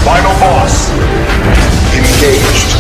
Final boss. Engaged.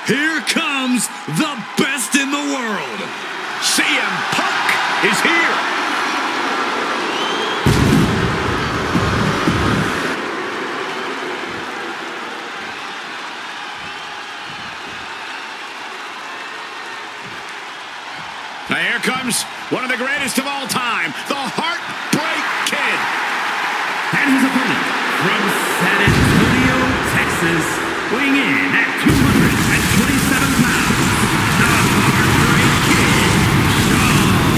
Here comes the best in the world. CM Punk is here. Now here comes one of the greatest of all time, the Heartbreak Kid. And his opponent from San Antonio, Texas, weighing in at 227 pounds, the Heartbreak Kid, Shawn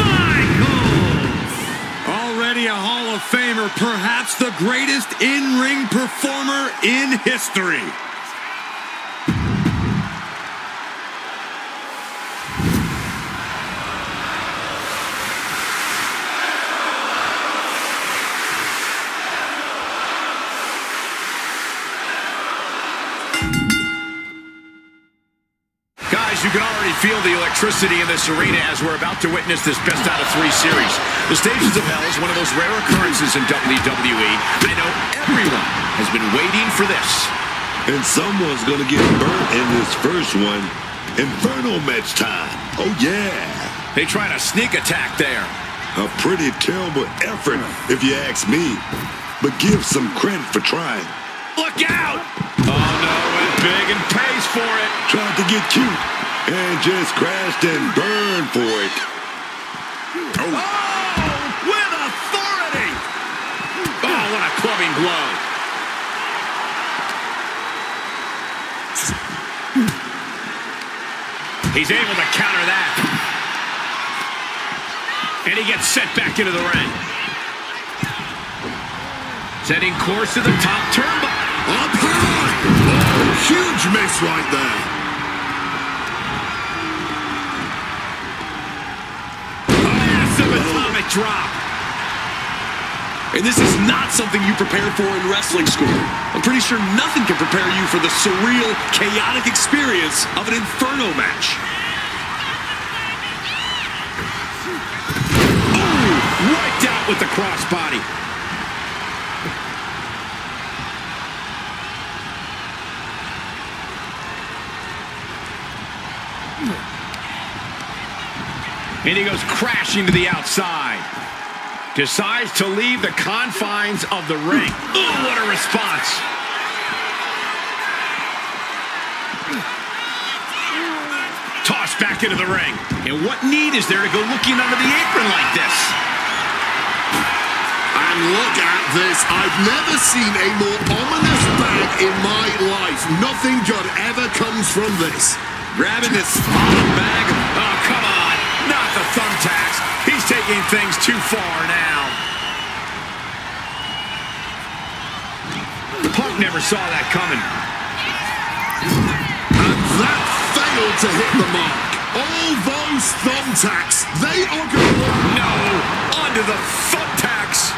Michaels. Already a Hall of Famer, perhaps the greatest in-ring performer in history. You can already feel the electricity in this arena as we're about to witness this best out of 3 series. The Stages of Hell is one of those rare occurrences in WWE. I know everyone has been waiting for this. And someone's going to get burnt in this first one. Inferno match time. Oh, yeah. They try to sneak attack there. A pretty terrible effort, if you ask me. But give some credit for trying. Look out! Oh, no, went big and pays for it. Tried to get cute. And just crashed and burned for it. Oh, with authority! Oh, what a clubbing blow. He's able to counter that. And he gets sent back into the ring. Setting course to the top turnbuckle. Up high! Oh, huge miss right there. Atomic drop. And this is not something you prepare for in wrestling school. I'm pretty sure nothing can prepare you for the surreal, chaotic experience of an Inferno match. Oh, wiped out with the crossbody. And he goes crashing to the outside. Decides to leave the confines of the ring. Oh, what a response. Tossed back into the ring. And what need is there to go looking under the apron like this? And look at this. I've never seen a more ominous bag in my life. Nothing good ever comes from this. Grabbing this bag. Oh, come on. Not the thumbtacks. He's taking things too far now. Punk never saw that coming. And that failed to hit the mark. All those thumbtacks, they are going to... No, onto the thumbtacks.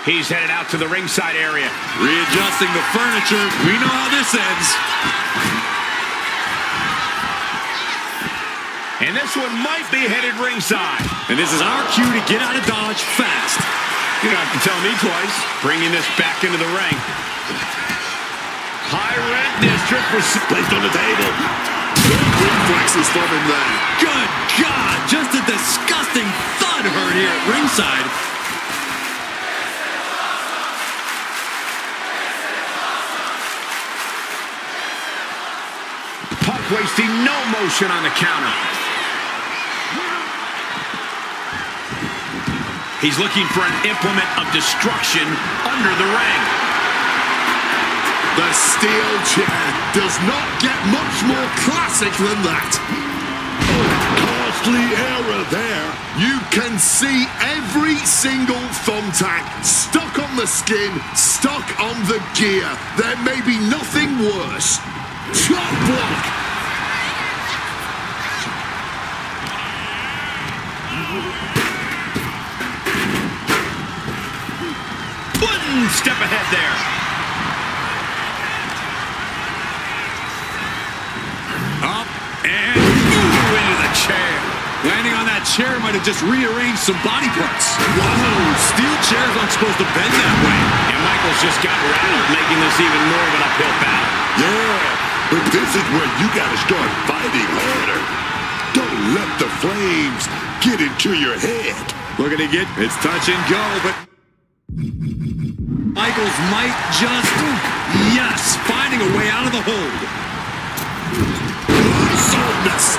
He's headed out to the ringside area. Readjusting the furniture. We know how this ends. And this one might be headed ringside. And this is our cue to get out of Dodge fast. You don't have to tell me twice. Bringing this back into the ring. High rent district was placed on the table. Good reflexes from him there. Good God, just a disgusting thud heard here at ringside. Punk wasting no motion on the counter. He's looking for an implement of destruction under the ring. The steel chair does not get much more classic than that. Oh, costly error there. You can see every single thumbtack stuck on the skin, stuck on the gear. There may be nothing worse. Chop block. One step ahead there. Up and ooh, into the chair. Landing on that chair might have just rearranged some body parts. Whoa, steel chairs aren't supposed to bend that way. And Michaels just got rattled, making this even more of an uphill battle. Yeah, but this is where you gotta start fighting harder. Don't let the flames get into your head. Looking to get, it's touch and go, but Michaels might just, yes, finding a way out of the hold. Soundness.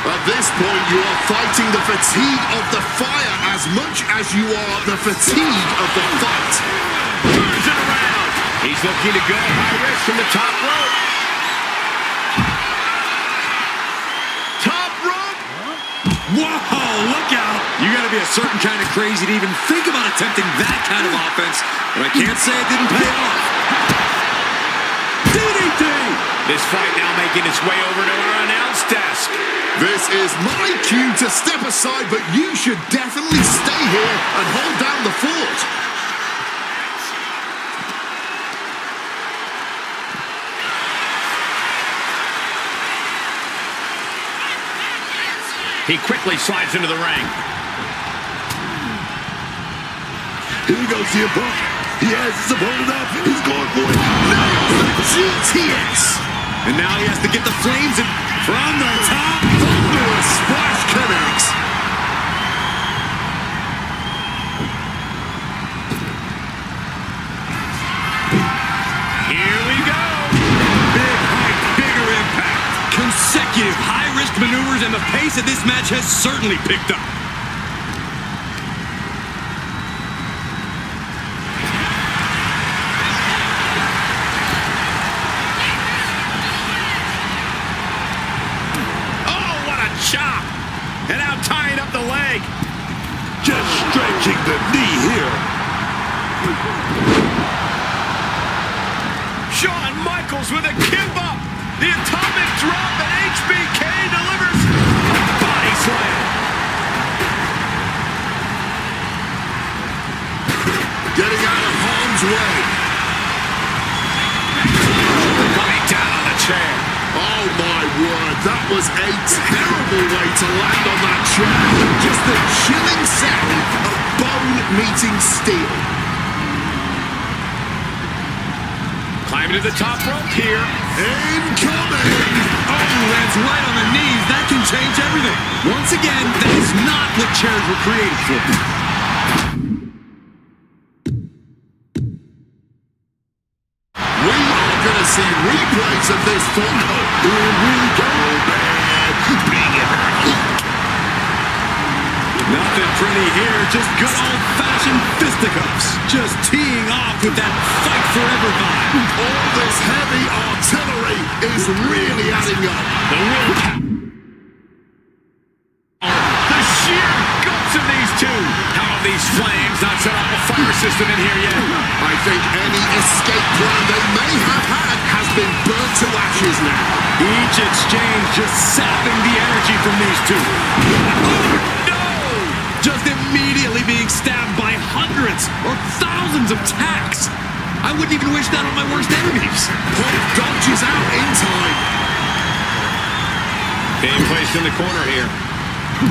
At this point, you are fighting the fatigue of the fire as much as you are the fatigue of the fight. Turns it around. He's looking to go high risk from the top rope. Top rope. Whoa, look out. You gotta be a certain kind of crazy to even think about attempting that kind of offense, but I can't say it didn't pay off. DDT! This fight now making its way over to our announce desk. This is my cue to step aside, but you should definitely stay here and hold down the fort. He quickly slides into the ring. Here goes the Punk. He has his opponent up. He's going for it. Nails the GTS. And now he has to get the flames in from the top. Thunderous splash connects. Here we go. Big height, bigger impact. Consecutive high-risk maneuvers, and the pace of this match has certainly picked up. Oh, what a chop. And now tying up the leg. Just stretching the knee here. Shawn Michaels with a give up. The atomic drop, and HBK delivers a body slam. Getting out of harm's way. Coming down on the chair. Oh my word, that was a terrible way to land on that chair. Just the chilling sound of bone meeting steel. Climbing to the top rope here. Incoming! Oh, lands right on the knees. That can change everything. Once again, that is not what chairs were created for. We are going to see replays of this fun. Here we go, man. Bring it on. Nothing pretty here, just good old-fashioned fisticuffs. Just teeing off with that fight forever vibe. All this heavy artillery is really adding up. The willpower. The sheer guts of these two. How have these flames not set off a fire system in here yet? I think any escape plan they may have had has been burnt to ashes now. Each exchange just sapping the energy from these two. Oh, no! Just immediately being stabbed by hundreds or thousands of tacks. I wouldn't even wish that on my worst enemies. Punk dodges out in time. Being placed in the corner here.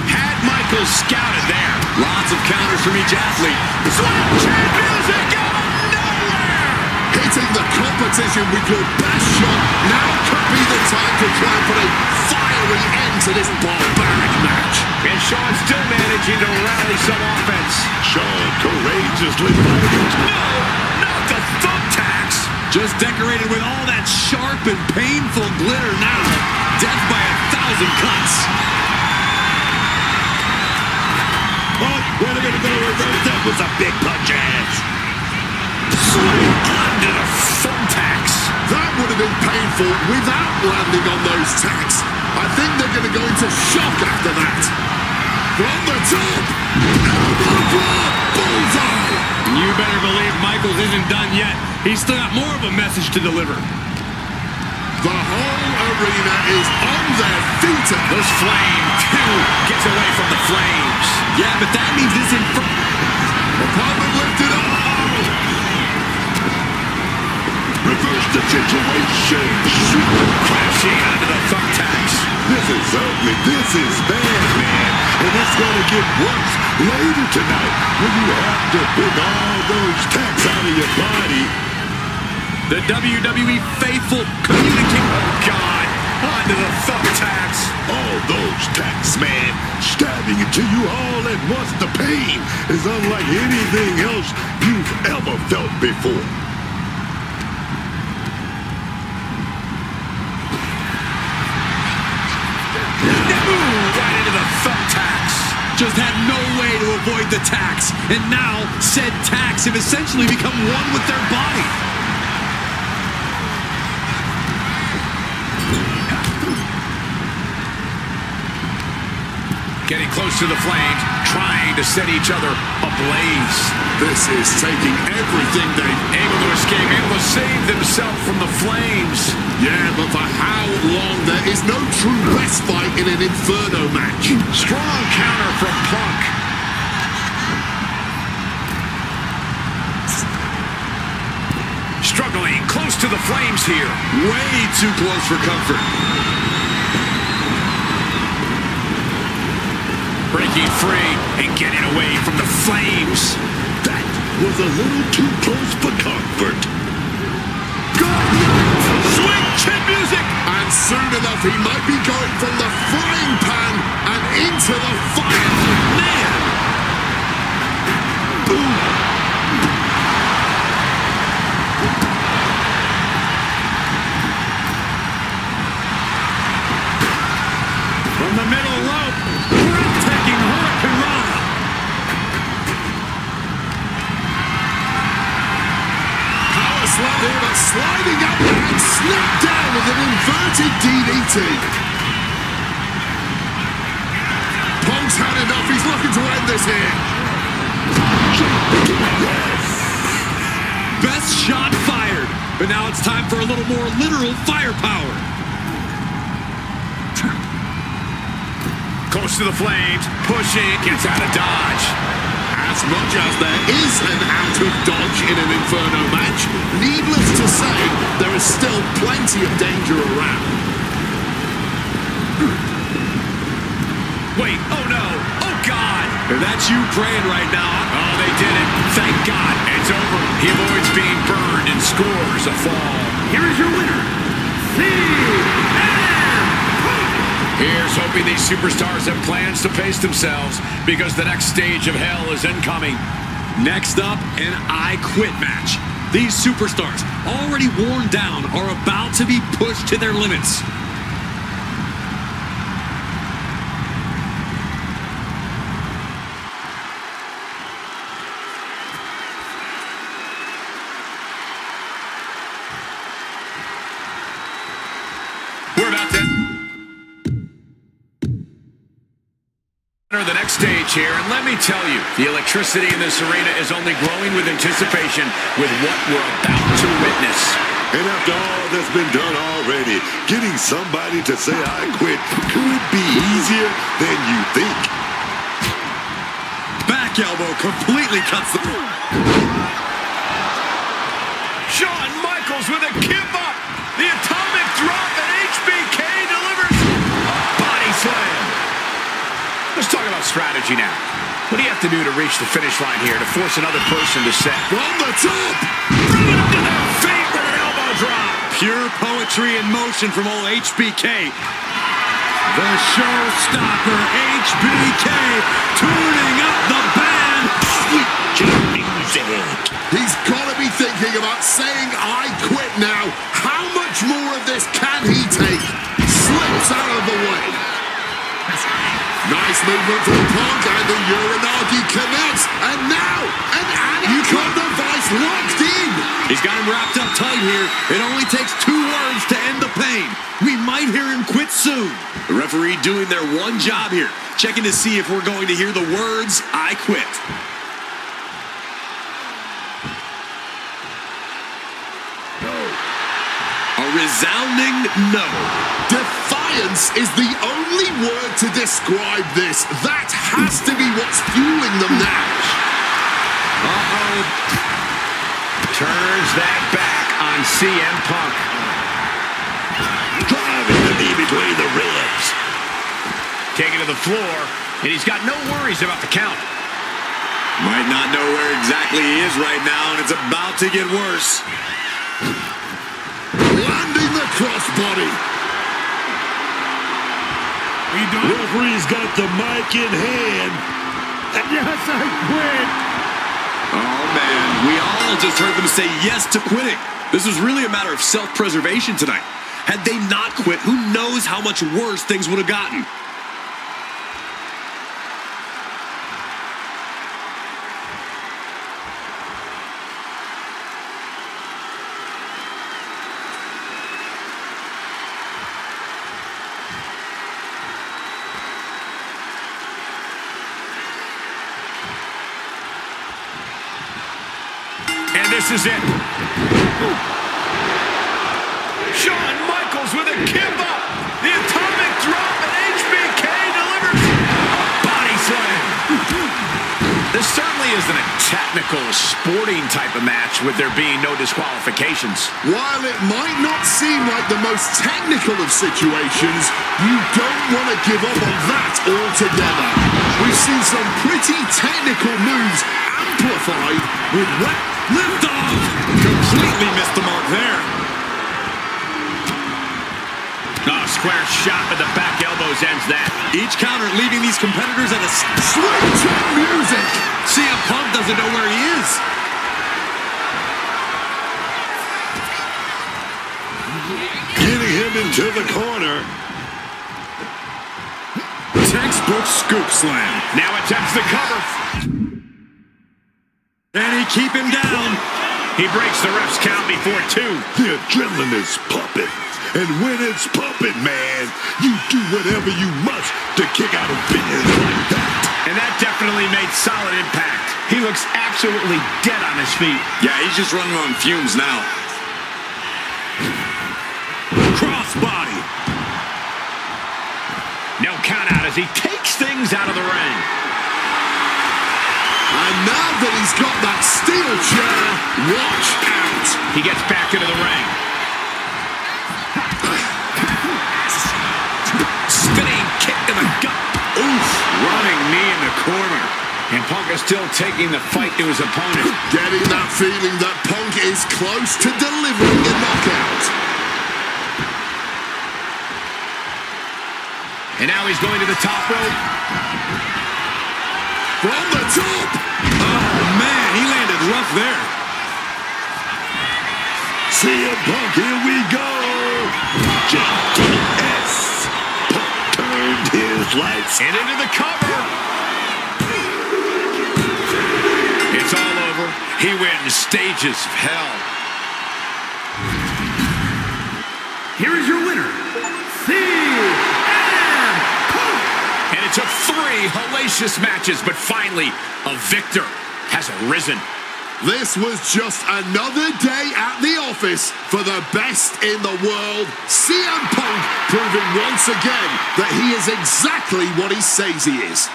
Had Michaels scouted there. Lots of counters from each athlete. Switch and music out of nowhere. Hitting the competition with your best shot now could be the time to try and put a fiery end to this barbaric match. And Sean still managing to rally some offense. Sean courageously fighting. No, not the thumbtacks. Just decorated with all that sharp and painful glitter now. Death by 1,000 cuts. Oh, wait a minute, gonna reverse that with some big punches. Swing onto the thumbtacks. That would have been painful without landing on those tacks. I think they're going to go into shock after that. From the top, elbow drop, bullseye. You better believe Michaels isn't done yet. He's still got more of a message to deliver. The whole arena is on their feet. This flame, too, gets away from the flames. Yeah, but that means this Opponent lifted up. Reverse the situation. Crashing onto the thumbtacks. This is ugly. This is bad, man. And it's going to get worse later tonight when you have to pick all those tacks out of your body. The WWE faithful communicate. Oh, God. Onto the thumbtacks. All those tacks, man, stabbing into you all at once. The pain is unlike anything else you've ever felt before. Right into the thumbtacks. Just had no way to avoid the tacks. And now, said tacks have essentially become one with their body. Getting close to the flames, trying to set each other ablaze. This is taking everything they've Able to escape, able to save themselves from the flames. Yeah, but for how long? There is no true respite in an Inferno match. Strong counter from Punk. Struggling close to the flames here. Way too close for comfort. Breaking free and getting away from the flames. That was a little too close for comfort. Swing chin music. And soon enough, he might be going from the frying pan and into the fire. Man! From the middle rope, breathtaking hurricanrana. Power slam here, but sliding up and snapped down with an inverted DDT. Punk's had enough. He's looking to end this here. Best shot fired. But now it's time for a little more literal firepower. Close to the flames, pushing, gets out of dodge. As much as there is an out of dodge in an Inferno match, needless to say, there is still plenty of danger around. Wait, oh no, oh God. If that's you praying right now. Oh, they did it. Thank God, it's over. He avoids being burned and scores a fall. Here is your winner, Here's hoping these superstars have plans to pace themselves because the next stage of hell is incoming. Next up, an I Quit match. These superstars, already worn down, are about to be pushed to their limits. We're about to enter the next stage here, and let me tell you, the electricity in this arena is only growing with anticipation with what we're about to witness. And after all that's been done already, getting somebody to say I quit could be easier than you think. Back elbow completely cuts the... Shawn Michaels with a give up. The atomic drop, and HBK delivers a body strategy now. What do you have to do to reach the finish line here to force another person to set? From the top! Bring it up to their feet with an elbow drop. Pure poetry in motion from old HBK. The showstopper, HBK, tuning up the band. Sweet music. He's got to be thinking about saying, I quit now. How much more of this can he take? Slips out of the way. Nice movement from Punk, and the Uranagi connects. And now, an anaconda device locked in. He's got him wrapped up tight here. It only takes 2 words to end the pain. We might hear him quit soon. The referee doing their one job here, checking to see if we're going to hear the words, I quit. A resounding no. Defiance is the only word to describe this. That has to be what's fueling them now. Uh-oh. Turns that back on CM Punk. Driving the knee between the ribs. Taking to the floor, and he's got no worries about the count. Might not know where exactly he is right now, and it's about to get worse. Landing the crossbody. Referee's got the mic in hand. Yes, I quit. Oh, man. We all just heard them say yes to quitting. This was really a matter of self-preservation tonight. Had they not quit, who knows how much worse things would have gotten. And this is it. Shawn Michaels with a kimbo. The atomic drop, and HBK delivers a body slam. This certainly isn't a technical, sporting type of match with there being no disqualifications. While it might not seem like the most technical of situations, you don't want to give up on that altogether. We've seen some pretty technical moves amplified with Lift off! Completely missed the mark there. Oh, square shot with the back elbows ends that. Each counter leaving these competitors at a sweet chin music. CM Punk doesn't know where he is. Getting him into the corner. Textbook scoop slam. Now attempts the cover. Can he keep him down? He breaks the ref's count before 2. The adrenaline is pumping. And when it's pumping, man, you do whatever you must to kick out a finish like that. And that definitely made solid impact. He looks absolutely dead on his feet. Yeah, he's just running on fumes now. Crossbody. No count out as he takes things out of the ring. And now that he's got that steel chair, watch out. He gets back into the ring. Spinning kick in the gut. Oof. Running knee in the corner. And Punk is still taking the fight to his opponent. Getting that feeling that Punk is close to delivering a knockout. And now he's going to the top rope. From the top. Oh, man, he landed rough there. CM Punk, here we go. JTS. Punk turned his lights. And into the cover. It's all over. He wins stages of hell. Here is your winner, CM Punk. And it took 3 hellacious matches, but finally, a victor has arisen. This was just another day at the office for the best in the world. CM Punk proving once again that he is exactly what he says he is.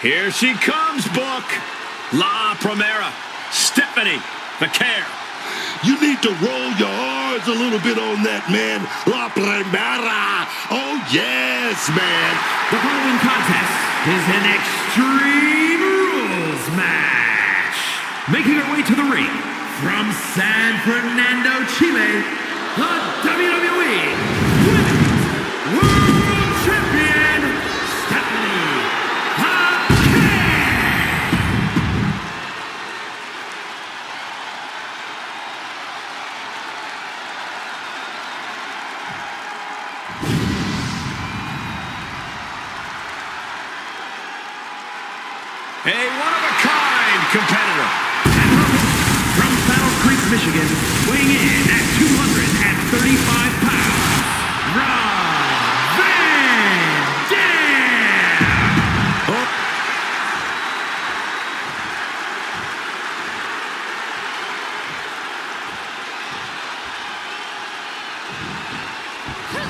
Here she comes, Book. La Primera, Stephanie, the care. You need to roll your R's a little bit on that, man. La Primera. Oh, yes, man. The following contest is an Extreme Rules match. Making her way to the ring from San Fernando, Chile, the WWE Women's World Champion, Stephanie. A one-of-a-kind competitor. From Battle Creek, Michigan, weighing in at 235 pounds, Rob Van Dam!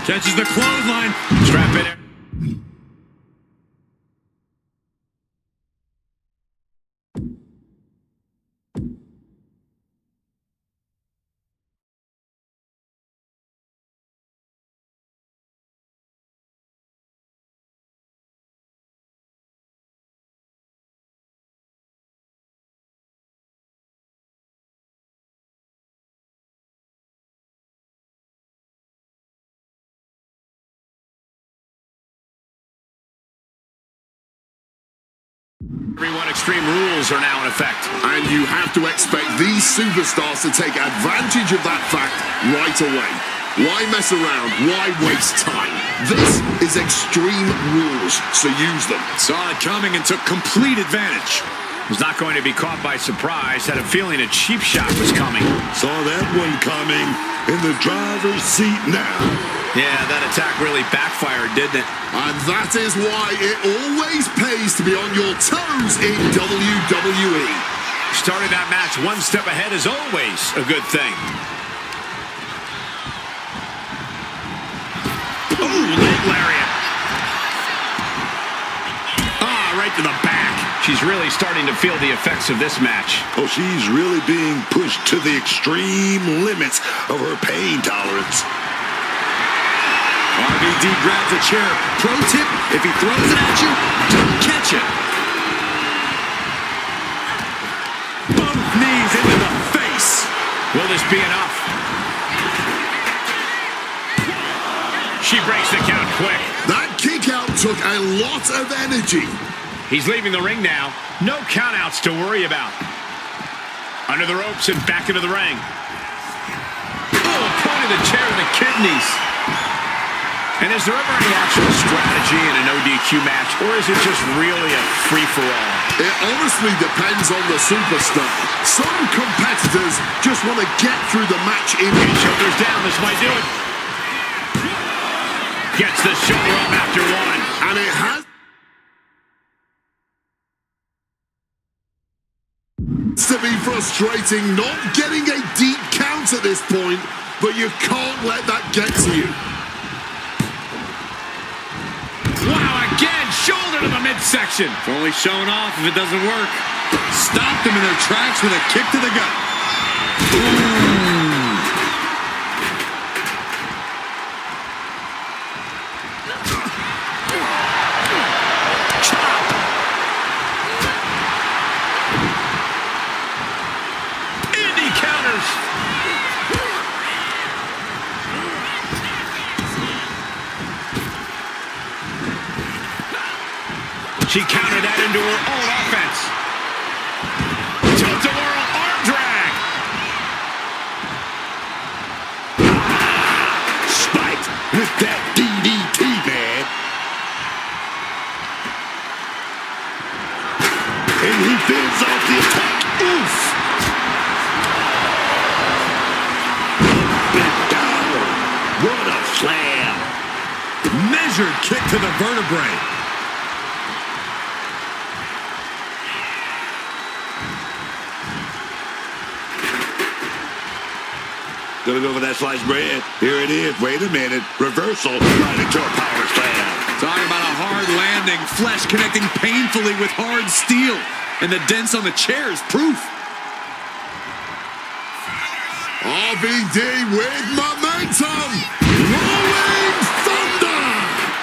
Catches the clothesline. Strap in. Everyone, Extreme Rules are now in effect. And you have to expect these superstars to take advantage of that fact right away. Why mess around? Why waste time? This is Extreme Rules, so use them. Saw it coming and took complete advantage. Was not going to be caught by surprise. Had a feeling a cheap shot was coming. Saw that one coming in the driver's seat now. Yeah, that attack really backfired, didn't it? And that is why it always pays to be on your toes in WWE. Starting that match one step ahead is always a good thing. Oh, leg lariat. Ah, right to the back. She's really starting to feel the effects of this match. Oh, she's really being pushed to the extreme limits of her pain tolerance. RVD grabs a chair. Pro tip, if he throws it at you, don't catch it. Both knees into the face. Will this be enough? She breaks the count quick. That kick out took a lot of energy. He's leaving the ring now. No countouts to worry about. Under the ropes and back into the ring. Oh, point of the chair to the kidneys. And is there ever any actual strategy in an ODQ match, or is it just really a free-for-all? It honestly depends on the superstar. Some competitors just want to get through the match in. Shoulders down, this might do it. Gets the shoulder up after one. And it has to be frustrating not getting a deep count at this point, but you can't let that get to you. Wow, again, shoulder to the midsection. It's only showing off if it doesn't work. Stopped them in their tracks with a kick to the gut. Ooh. Chop. Indy counters. She countered that into her own offense. Tilt-a-whirl arm drag. Spiked with that DDT, man. And he fends off the attack. Oof. Up and down. What a slam. Measured kick to the vertebrae. Gonna go for that sliced bread. Here it is. Wait a minute. Reversal. Right into a power slam. Talking about a hard landing. Flesh connecting painfully with hard steel. And the dents on the chair is proof. RVD with momentum. Rolling thunder.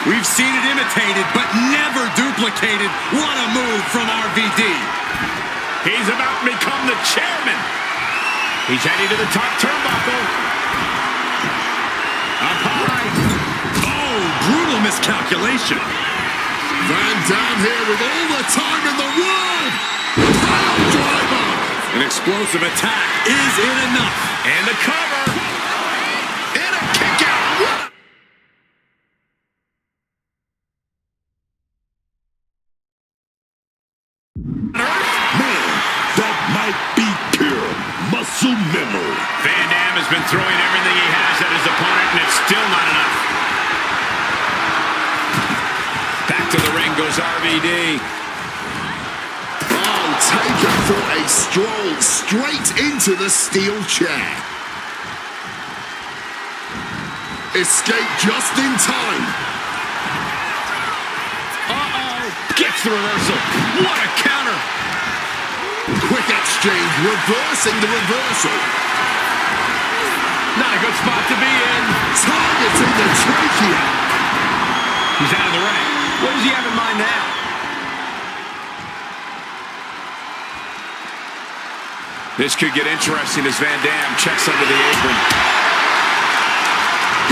We've seen it imitated, but never duplicated. What a move from RVD. He's about to become the chairman. He's heading to the top turnbuckle. Up high. Oh, brutal miscalculation. Van Dam here with all the time in the world. Power driver. An explosive attack. Is it enough? And the cover. And a kick out. What a... Man, that might be pure muscle memory. Van Dam has been throwing everything he has at his opponent, and it's still not enough. Back to the ring goes RVD. Oh, taken for a stroll straight into the steel chair. Escape just in time. Uh-oh. Gets the reversal. What a counter. Quick exchange, reversing the reversal. Not a good spot to be in. Targeting the trachea. He's out of the ring. What does he have in mind now? This could get interesting as Van Dam checks under the apron.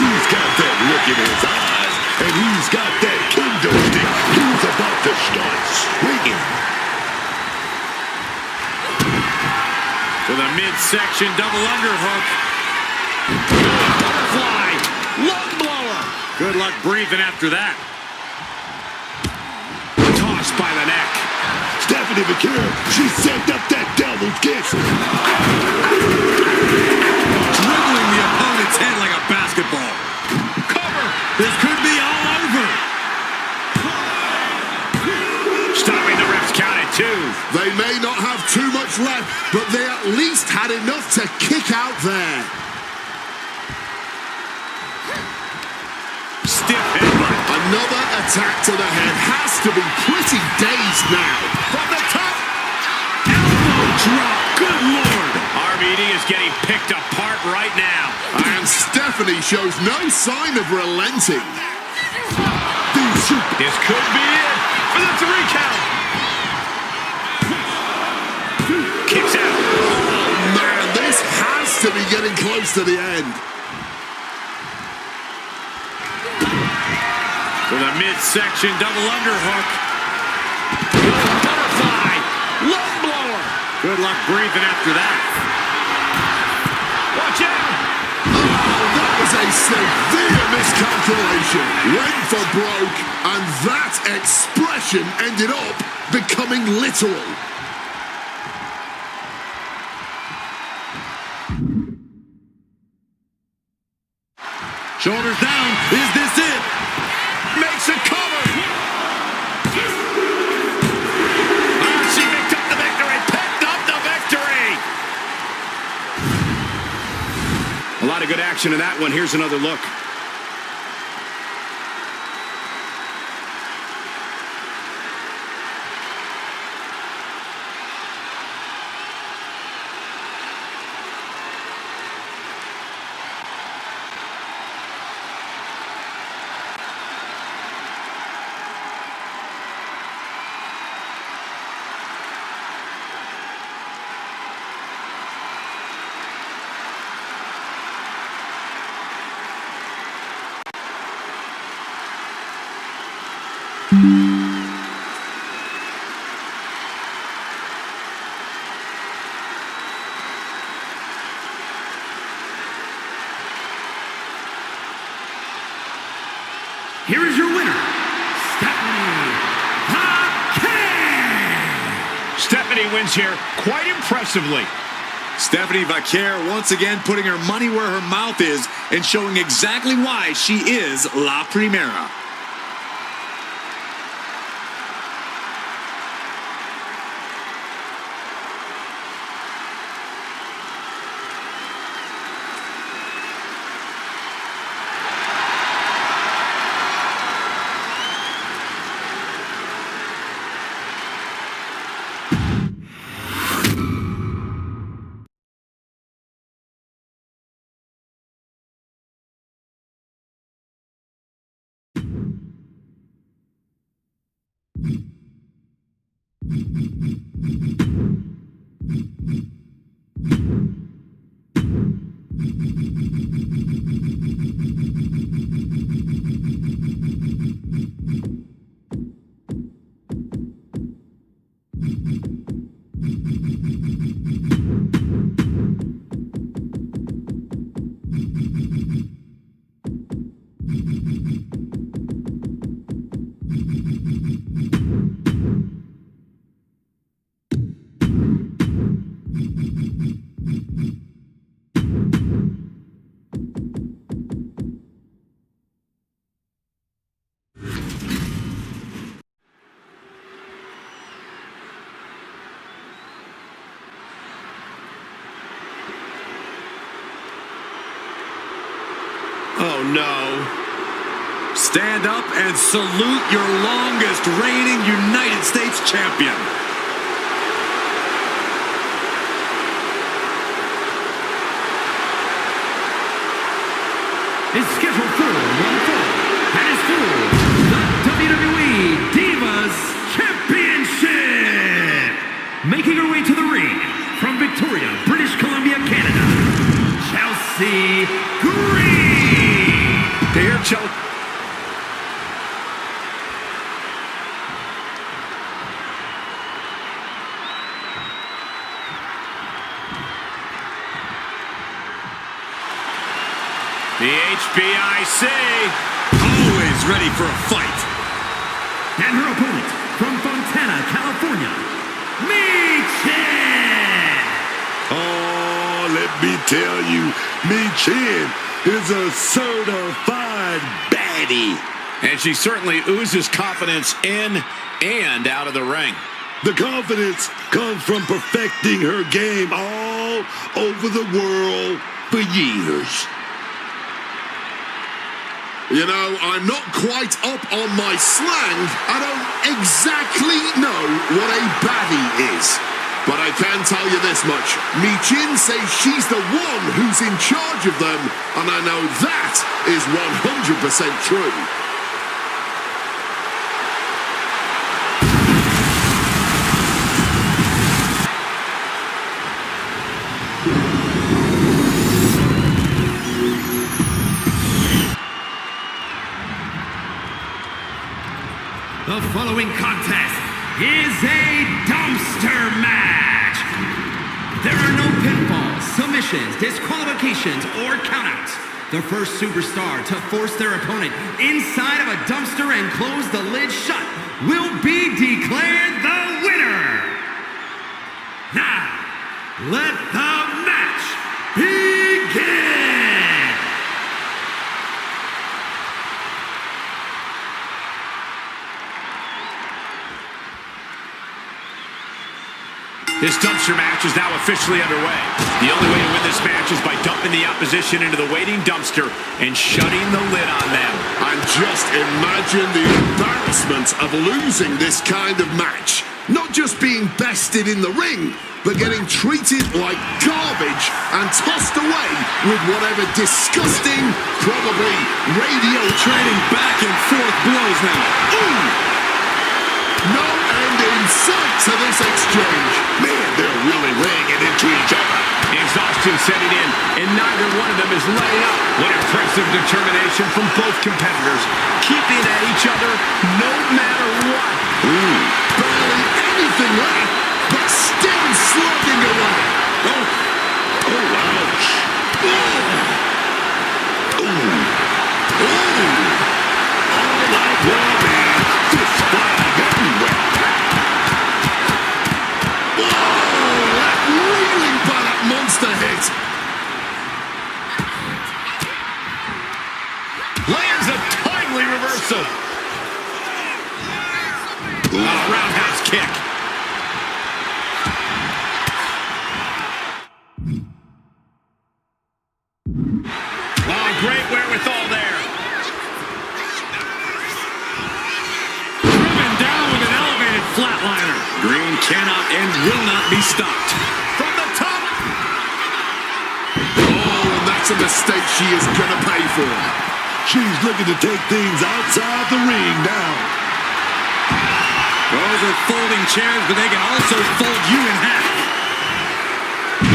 He's got that look in his eyes, and he's got that kendo stick. He's about to start swinging. To the midsection double underhook. Butterfly. Lung blower. Good luck breathing after that. Tossed by the neck. Stephanie McCure, she set up that devil's kiss. Dribbling the opponent's head like a basketball. Cover just had enough to kick out there. Stiff headbutt. Another attack to the head. Has to be pretty dazed now. From the top. Elbow drop. Good Lord. RVD is getting picked apart right now. And Stephanie shows no sign of relenting. This could be it for the 3 count. Kicks out. Oh, man, this has to be getting close to the end. With a midsection double underhook. Butterfly. Lung blower. Good luck breathing after that. Watch out. Oh, that was a severe miscalculation. Went for broke, and that expression ended up becoming literal. Shoulders down. Is this it? Makes a cover. She picked up the victory. Picked up the victory. A lot of good action in that one. Here's another look. Here is your winner, Stephanie. Stephanie wins here quite impressively. Stephanie Vaquer once again putting her money where her mouth is and showing exactly why she is La Primera. Oh, no. Stand up and salute your longest reigning United States champion. Is scheduled for one fall. That is for the WWE Divas Championship. Making her way to the ring from Victoria, British Columbia, Canada, Chelsea Green. Here, Chelsea. The HBIC. Always ready for a fight. And her opponent from Fontana, California, Michin. Oh, let me tell you, Michin is a certified baddie. And she certainly oozes confidence in and out of the ring. The confidence comes from perfecting her game all over the world for years. You know, I'm not quite up on my slang. I don't exactly know what a baddie is. But I can tell you this much. Mi-Jin says she's the one who's in charge of them, and I know that is 100% true. The following contest is a dumpster match. There are no pinfalls, submissions, disqualifications, or countouts. The first superstar to force their opponent inside of a dumpster and close the lid shut will be declared the winner. Now, let the match begin. This dumpster match is now officially underway. The only way to win this match is by dumping the opposition into the waiting dumpster and shutting the lid on them. And just imagine the embarrassment of losing this kind of match. Not just being bested in the ring, but getting treated like garbage and tossed away with whatever disgusting, probably radio Trading back and forth blows now. Ooh! No end in sight to this exchange. Man, they're really laying it into each other. Exhaustion setting in, and neither one of them is letting up. What impressive determination from both competitors, keeping at each other no matter what. Barely anything left, but still slugging away. Oh, ouch. All out war, man. Fist flying everywhere. That reeling by that monster hit. Lands a timely reversal. Roundhouse kick. Oh, great wherewithal there. Driven down with an elevated flatliner. Green cannot and will not be stopped. From the top. Oh, and that's a mistake she is going to pay for. She's looking to take things outside the ring now. Those are folding chairs, but they can also fold you in half.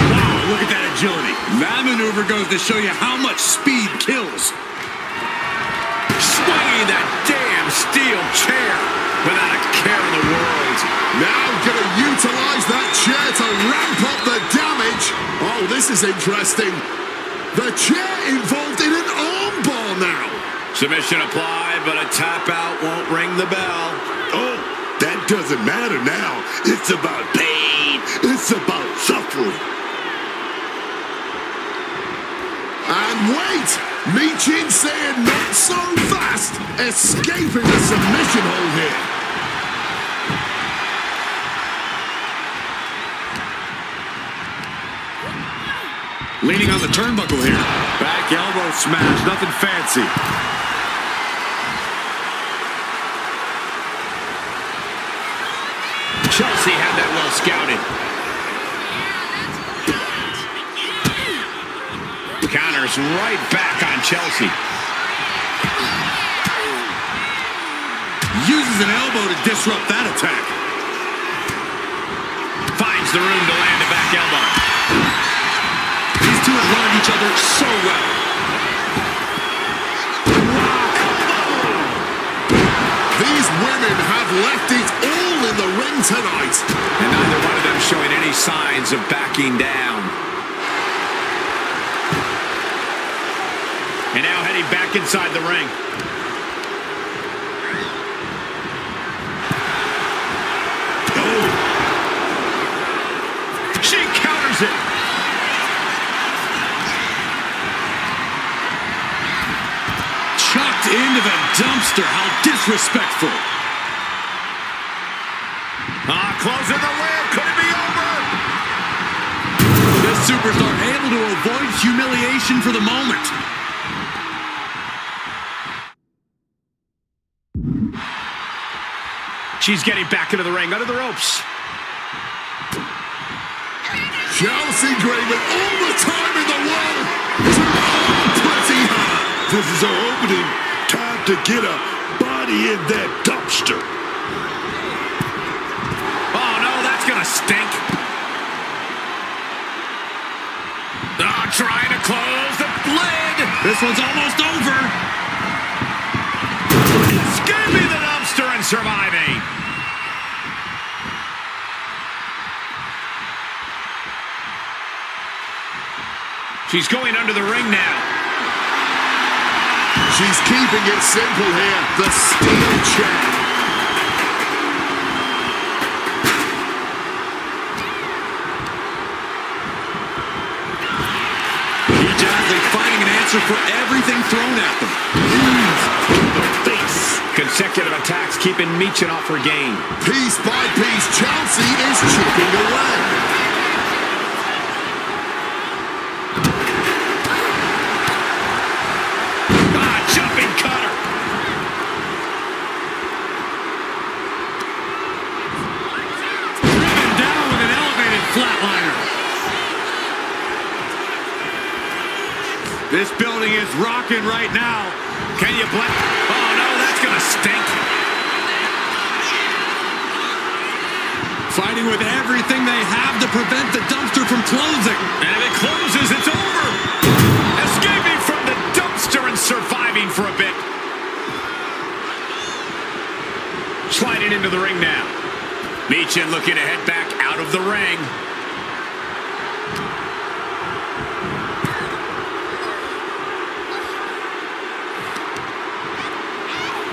Wow, look at that agility. That maneuver goes to show you how much speed kills. Swinging that damn steel chair without a care in the world. Now going to utilize that chair to ramp up the damage. Oh, this is interesting. The chair involved in an armbar now. Submission applied, but a tap out won't ring the bell. Oh, that doesn't matter now. It's about pain. It's about suffering. And wait, Mi-Jin saying not so fast, escaping the submission hold here. Leaning on the turnbuckle here. Back elbow smash, nothing fancy. Chelsea had that well scouted. Counters right back on Chelsea. Uses an elbow to disrupt that attack. Finds the room to land a back elbow. These two have learned each other so well. These women have left it all in the ring tonight. And neither one of them showing any signs of backing down. And now heading back inside the ring. Oh, She counters it. Chucked into the dumpster. How disrespectful. Closing the lid. Could it be over? This superstar avoid humiliation for the moment. She's getting back into the ring, under the ropes. Chelsea Grayman all the time in the world. Pretty hard. This is our opening. Time to get a body in that dumpster. Oh, no, that's going to stink. Oh, trying to close the lid. This one's almost over. Escaping the dumpster and surviving. She's going under the ring now. She's keeping it simple here. The steel chair. Each athlete finding an answer for everything thrown at them. Face. Consecutive attacks keeping Michin off her game. Piece by piece, Chelsea is chipping away. Jumping cutter. Driven down with an elevated flatliner. This building is rocking right now. Can you blame? Oh, no, that's going to stink. Fighting with everything they have to prevent the dumpster from closing. And if it closes, it's over. Escaping from the dumpster and surviving for a bit. Sliding into the ring now. Michin looking to head back out of the ring.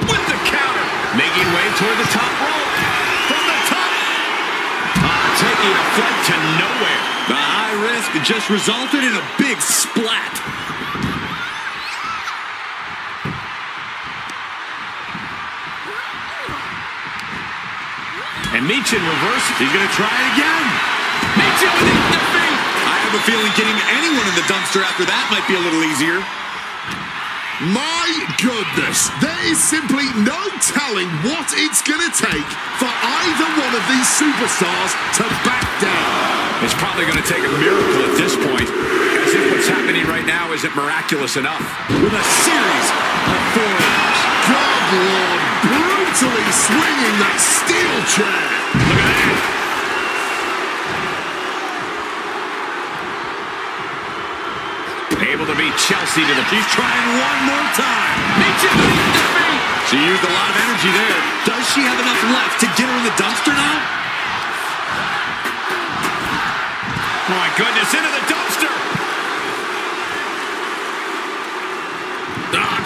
With the counter. Making way toward the top rope. From the top. Taking a flight to nowhere. The high risk just resulted in a big splat. And Michin reverses. He's going to try it again. Michin with the defeat. I have a feeling getting anyone in the dumpster after that might be a little easier. My goodness, there is simply no telling what it's going to take for either one of these superstars to back down. It's probably going to take a miracle at this point, as if what's happening right now isn't miraculous enough. With a series of forearms. God, Lord, brutally swinging that steel chair. Look at that. Able to beat Chelsea to the... She's trying one more time. Michin with the defeat. She used a lot of energy there. Does she have enough left to get her in the dumpster now? My goodness, into the dumpster.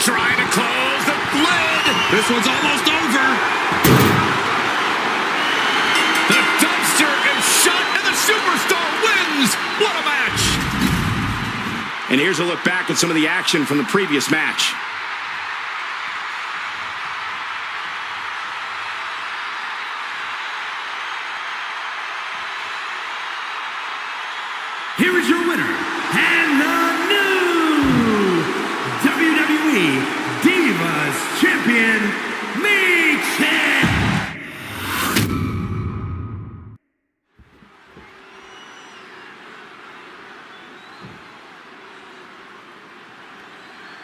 Trying to close the lid. This one's almost over. The dumpster is shut, and the superstar wins. What a match. And here's a look back at some of the action from the previous match. Here is your winner, and the new WWE Divas Champion, Michin.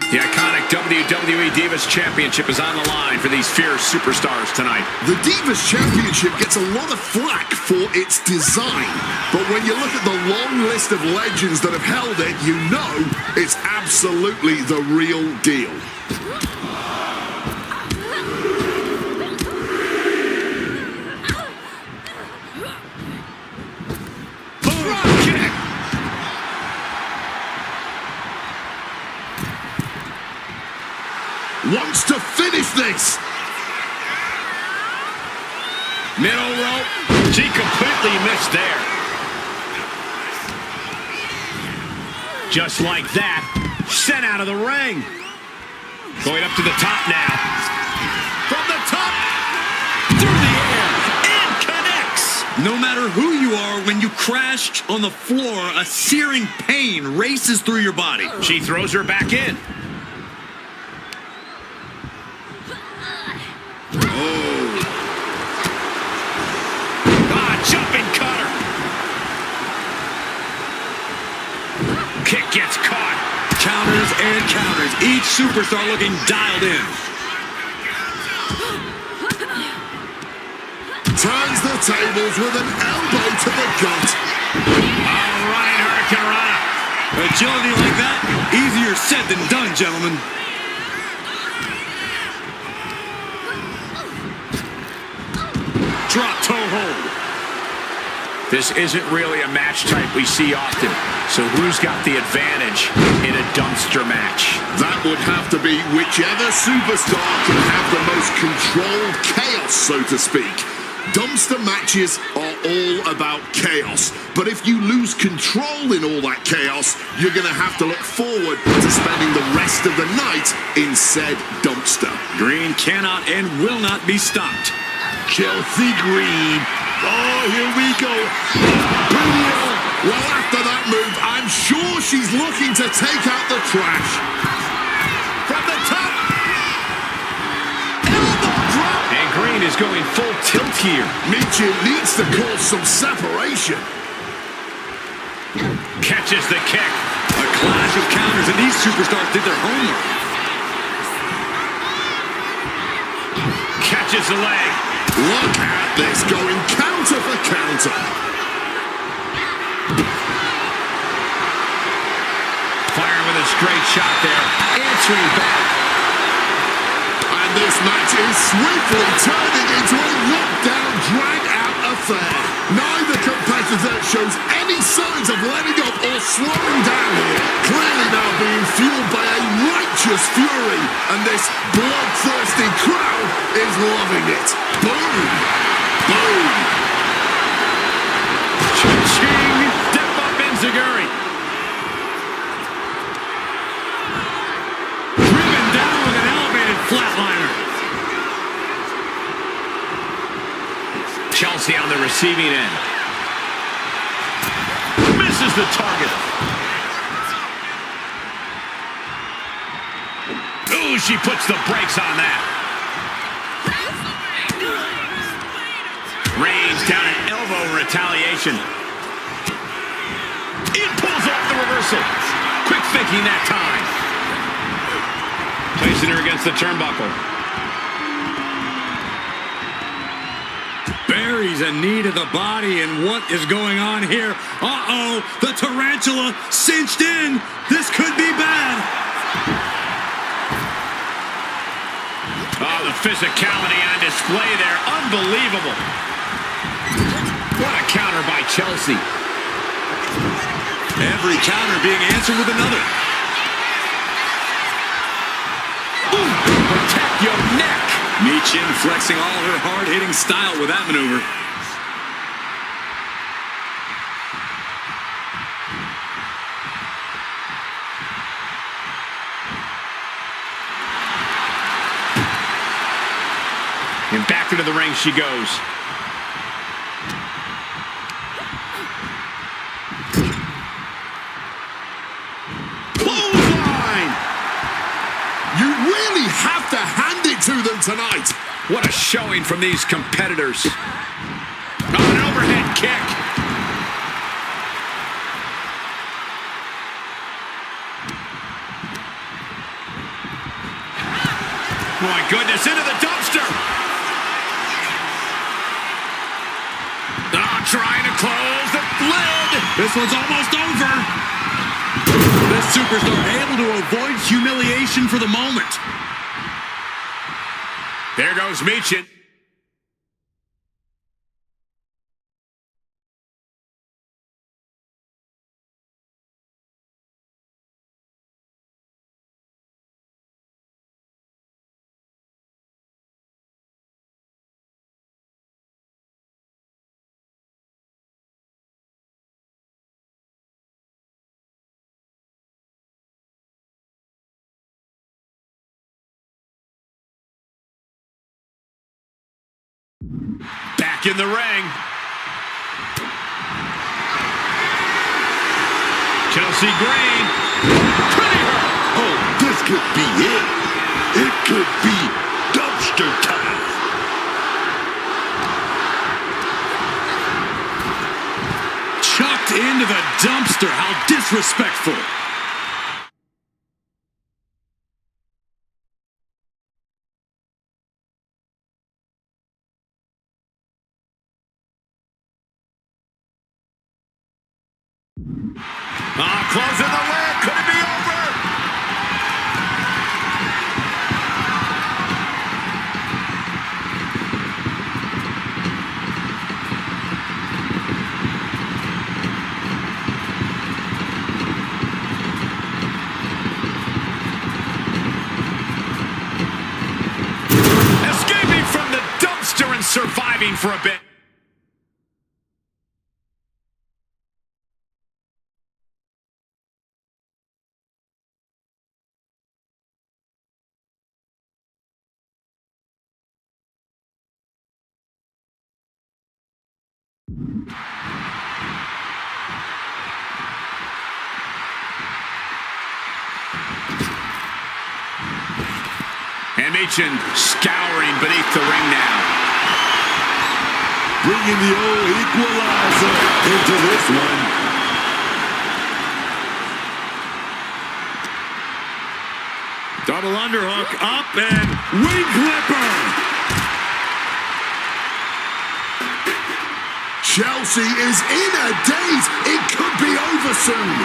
The iconic WWE Divas Championship is on the line for these fierce superstars tonight. The Divas Championship gets a lot of flack for its design, but when you look at the long list of legends that have held it, you know it's absolutely the real deal. Drop kick. Wants to finish this. Middle rope. She completely missed there. Just like that, sent out of the ring. Going up to the top now. From the top, through the air, and connects. No matter who you are, when you crash on the floor, a searing pain races through your body. She throws her back in. Oh. Jumping cutter. Kick gets caught. Counters and counters. Each superstar looking dialed in. Turns the tables with an elbow to the gut. All right, Hurricane Rana. Agility like that, easier said than done, gentlemen. Drop toe hold. This isn't really a match type we see often. So who's got the advantage in a dumpster match? That would have to be whichever superstar can have the most controlled chaos, so to speak. Dumpster matches are all about chaos. But if you lose control in all that chaos, you're going to have to look forward to spending the rest of the night in said dumpster. Green cannot and will not be stopped. Chelsea Green. Oh, here we go. Well, after that move, I'm sure she's looking to take out the trash. From the top. Elbow drop. And Green is going full tilt here. Michin needs to cause some separation. Catches the kick. A clash of counters, and these superstars did their homework. Catches the leg. Look at this, going counter for counter. Firing with a straight shot there. Answering back. And this match is swiftly turning into a knockdown, drag-out affair. Neither competitor shows any signs of letting up or slowing down here. Clearly now being fueled by a righteous fury. And this bloodthirsty crowd is loving it. Boom! Boom! Cha-ching! Step up Enziguri. Driven down with an elevated flatliner. Chelsea on the receiving end. Misses the target. Ooh, she puts the brakes on that. Rains down an elbow retaliation. It pulls off the reversal. Quick thinking that time. Placing her against the turnbuckle. Buries a knee to the body, and what is going on here? Uh-oh, the tarantula cinched in. This could be bad. Oh, the physicality on display there. Unbelievable. What a counter by Chelsea. Every counter being answered with another. Ooh, protect your neck. Michin flexing all her hard-hitting style with that maneuver. And back into the ring she goes. Clothesline! You really have to hand it to them tonight. What a showing from these competitors. Oh, an overhead kick. My goodness, into the dumpster. Oh, trying to close the lid. This one's almost over. This superstar able to avoid humiliation for the moment. There goes Michin. Back in the ring. Chelsea Green. Pretty hurt. Oh, this could be it. It could be dumpster time. Chucked into the dumpster. How disrespectful. Closing the lid. Could it be over? Escaping from the dumpster and surviving for a bit. And Machin scouring beneath the ring now. Bringing the old equalizer into this one. Double underhook up and wing clipper. Chelsea is in a daze. It could be over soon.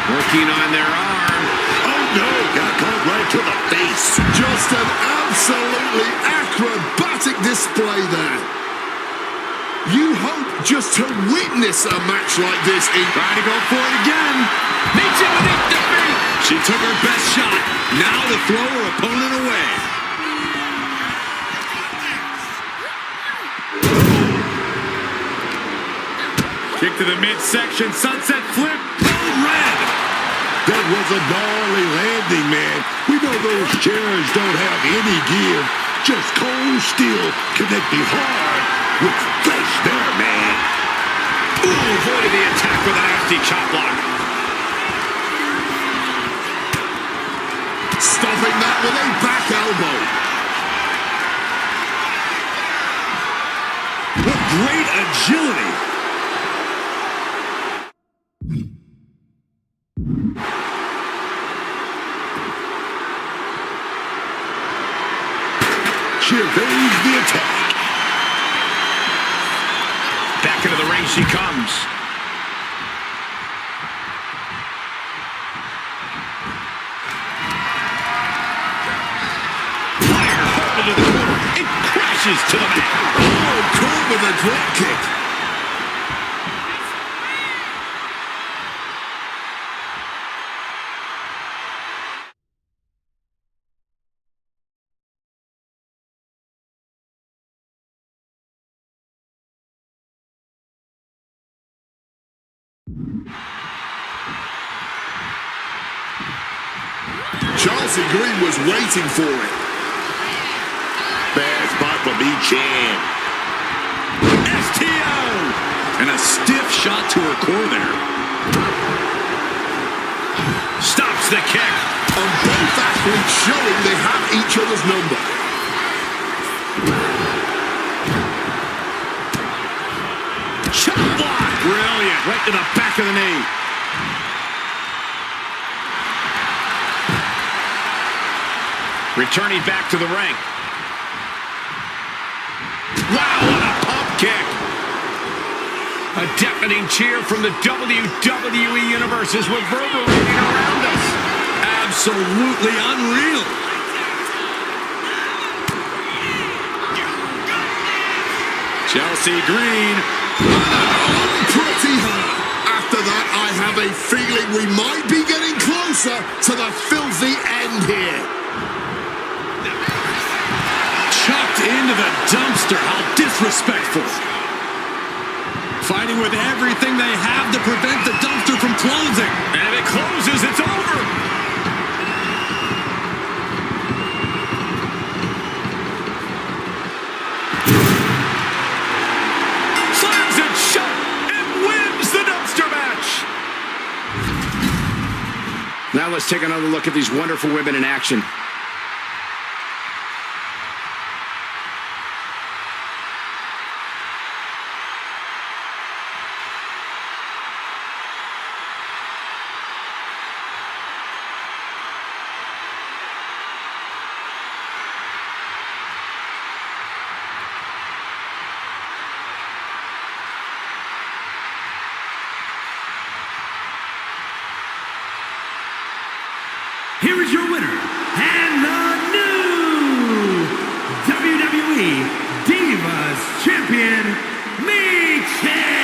Working on their arm. Oh no, got caught right to the face. Just an absolutely acrobatic display there. You hope just to witness a match like this in... Trying to go for it again. Machin beneath the feet. She took her best shot. Now to throw her opponent away. Kick to the midsection. Sunset flip. Code red. That was a gnarly landing, man. We know those chairs don't have any give. Just cold steel connecting hard with flesh there, man. Ooh, avoided the attack with a nasty chop block. Stopping that with a back elbow. What great agility. She evades the attack. Back into the ring she comes. Fire hard into the corner. It crashes to the mat. Oh, caught with a drop kick. Chelsea Green was waiting for it. Bad spot for B-Chan. STO! And a stiff shot to her core there. Stops the kick. And both athletes showing they have each other's number. Chop block. Brilliant. Right to the back of the knee. Returning back to the ring. Wow, what a pump kick. A deafening cheer from the WWE Universe is reverberating around us. Absolutely unreal. Chelsea Green. Pretty hard. After that, I have a feeling we might be getting closer to the filthy end here. Chucked into the dumpster. How disrespectful. Fighting with everything they have to prevent the dumpster from closing. And if it closes, it's over. Slams it shut and wins the dumpster match. Now let's take another look at these wonderful women in action. Here is your winner, and the new WWE Divas Champion, Michin!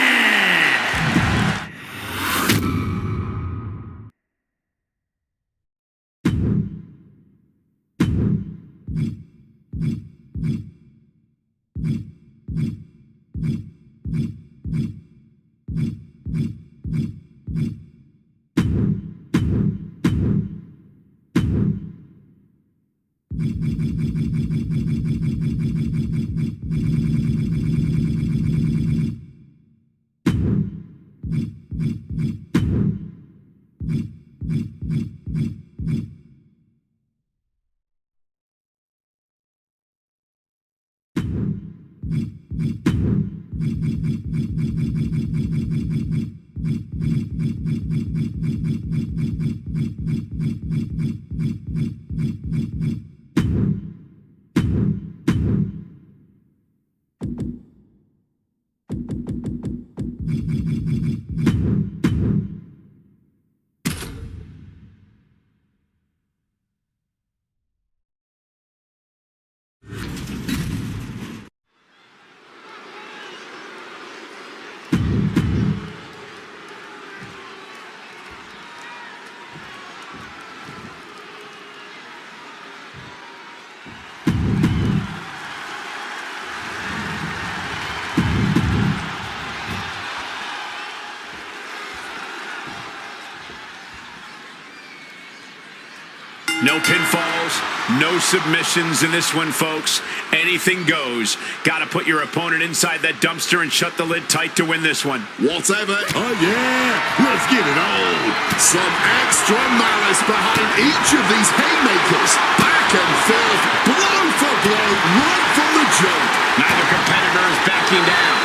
No pinfalls, no submissions in this one, folks. Anything goes. Got to put your opponent inside that dumpster and shut the lid tight to win this one. Whatever. Oh, yeah. Let's get it on. Some extra malice behind each of these haymakers. Back and forth, blow for blow, right from the jump. Neither competitor is backing down.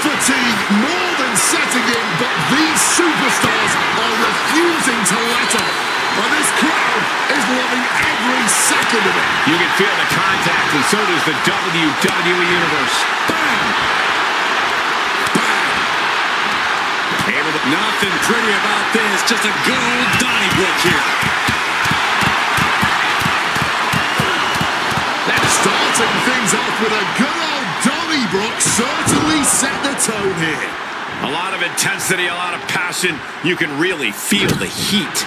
Fatigue more than setting in, but these superstars are refusing to let up. And this crowd is loving every second of it. You can feel the contact, and so does the WWE Universe. Bang! Bang! Nothing pretty about this. Just a good old Donnybrook here. Starting things off with a good old Donnybrook certainly set the tone here. A lot of intensity, a lot of passion. You can really feel the heat.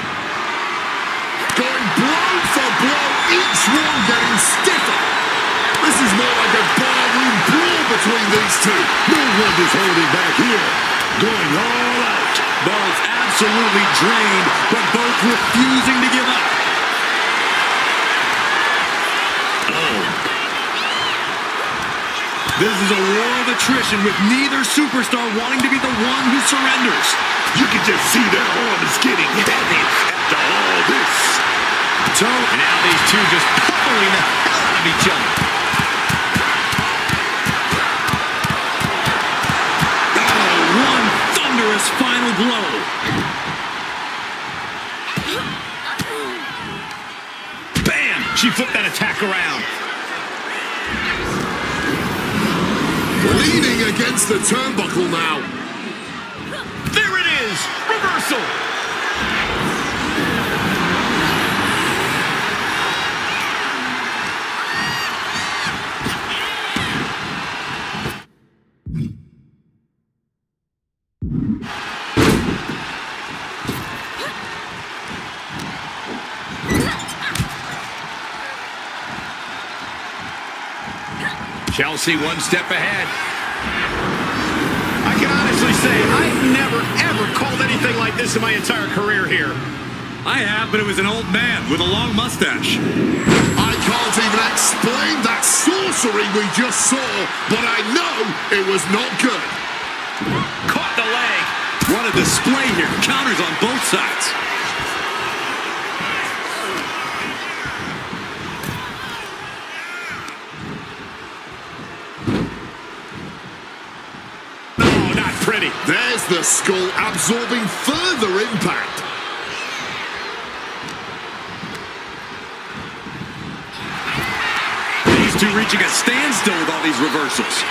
Going blow for blow, each one getting stiffer. This is more like a barroom brawl between these two. No one is holding back here. Going all out. Both absolutely drained, but both refusing to give up. This is a war of attrition with neither superstar wanting to be the one who surrenders. You can just see their arm is getting heavy after all this. And now these two just pulling the hell out of each other. Oh, one thunderous final blow. Bam! She flipped that attack around. Leaning against the turnbuckle now. There it is! Reversal! Chelsea one step ahead. I can honestly say I've never, ever called anything like this in my entire career here. I have, but it was an old man with a long mustache. I can't even explain that sorcery we just saw, but I know it was not good. Caught the leg. What a display here. Counters on both sides. Oh, not pretty. There's the skull absorbing further impact. These two reaching a standstill with all these reversals.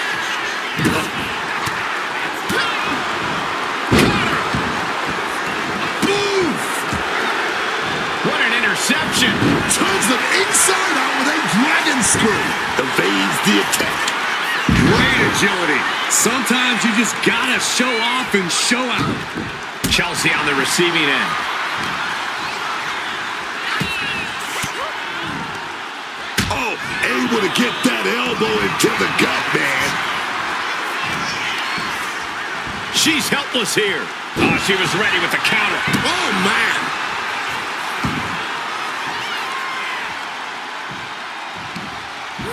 What an interception. Turns them inside out with a dragon screw. Evades the attack. Great agility. Sometimes you just gotta show off and show out. Chelsea on the receiving end. Oh, able to get that elbow into the gut, man. She's helpless here. Oh, she was ready with the counter. Oh, man.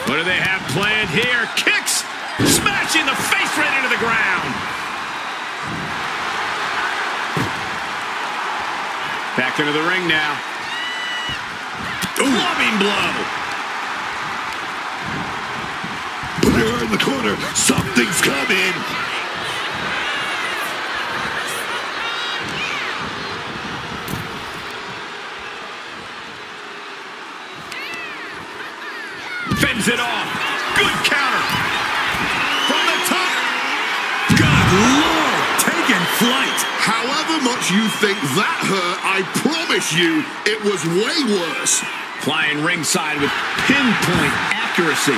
What do they have planned here? Kicks! Smashing the face right into the ground. Back into the ring now. Loving blow. Put her in the corner. Something's coming. Fends it off. Good counter. From the top. Good Lord, taking flight. However much you think that hurt, I promise you it was way worse. Flying ringside with pinpoint accuracy.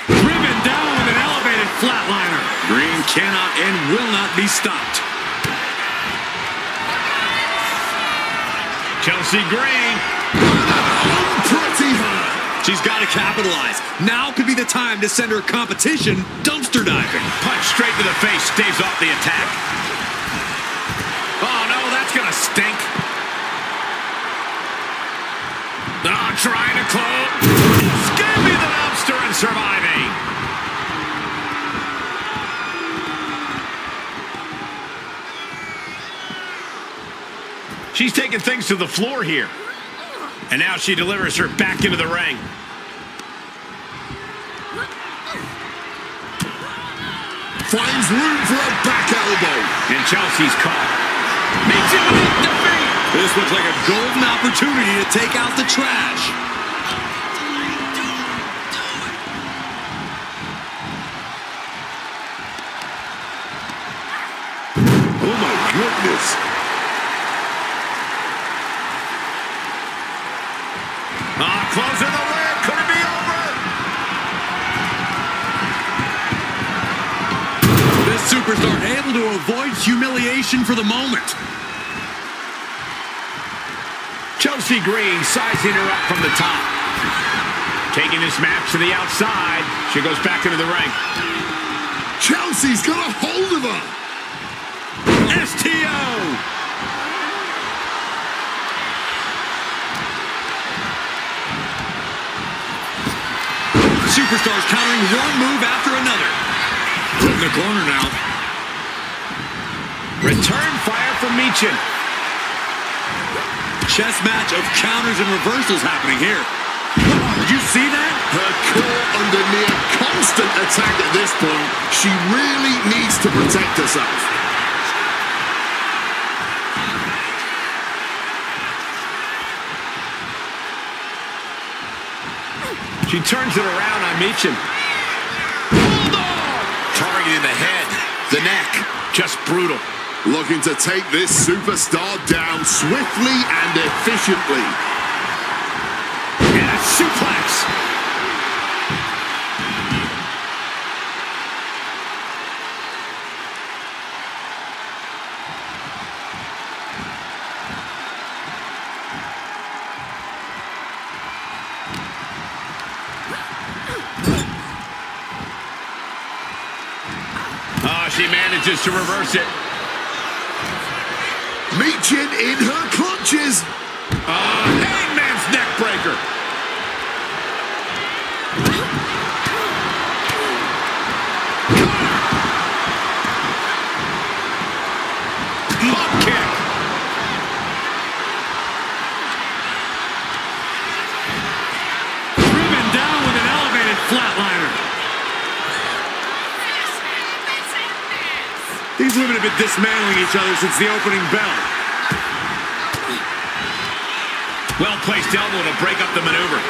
Driven down with an elevated flatliner. Green cannot and will not be stopped. Chelsea Green. Pretty hurt. She's got to capitalize. Now could be the time to send her competition dumpster diving. Punch straight to the face. Staves off the attack. Oh, no, that's going to stink. Oh, trying to close. Skipping the dumpster and surviving. She's taking things to the floor here. And now she delivers her back into the ring. Finds room for a back elbow. And Chelsea's caught. Meets him with defeat. This looks like a golden opportunity to take out the trash. Oh, my goodness. Closing the lid. Could it be over? This superstar able to avoid humiliation for the moment. Chelsea Green sizing her up from the top. Taking this match to the outside. She goes back into the ring. Chelsea's got a hold of her. STO. Superstars countering one move after another. In the corner now. Return fire from Meechin. Chess match of counters and reversals happening here. Did you see that? Her core under near constant attack at this point. She really needs to protect herself. She turns it around on Meechin. Targeting the head, the neck. Just brutal. Looking to take this superstar down swiftly and efficiently. And a suplex. Oh, she manages to reverse it. Meechin in her clutches. Hangman's neck breaker. Hop kick. Driven down with an elevated flatliner. These women have been dismantling each other since the opening bell. Well-placed elbow to break up the maneuver.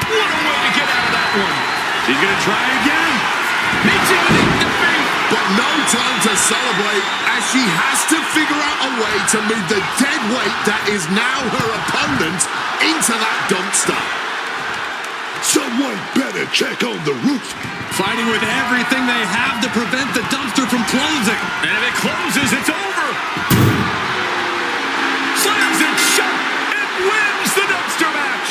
What a way to get out of that one. She's going to try again. Michin with the defeat. But no time to celebrate, as she has to figure out a way to move the dead weight that is now her opponent into that dumpster. Someone better check on the roof. Fighting with everything they have to prevent the dumpster from closing. And if it closes, it's over. Slams it shut and wins the dumpster match.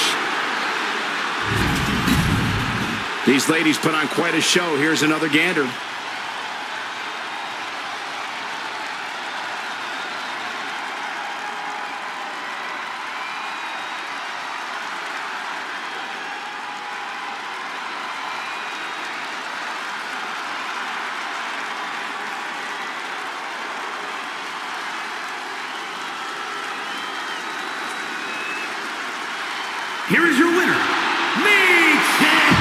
These ladies put on quite a show. Here's another gander. Here is your winner, Michin.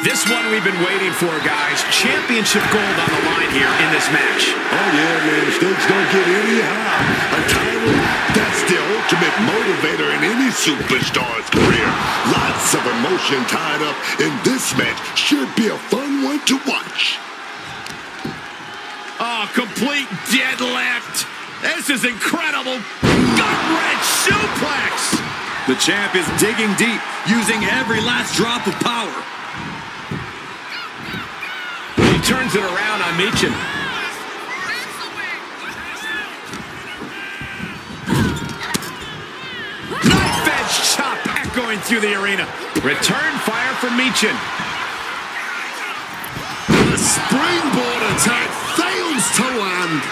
This one we've been waiting for, guys. Championship gold on the line here in this match. Oh, yeah, man. Stakes don't get any higher. A title, that's the ultimate motivator in any superstar's career. Lots of emotion tied up in this match. Should be a fun one to watch. Oh, complete deadlift. This is incredible. Gut-wrench suplex. The champ is digging deep, using every last drop of power. He turns it around on Michin. Knife edge chop echoing through the arena. Return fire from Michin. The springboard attack fails to land.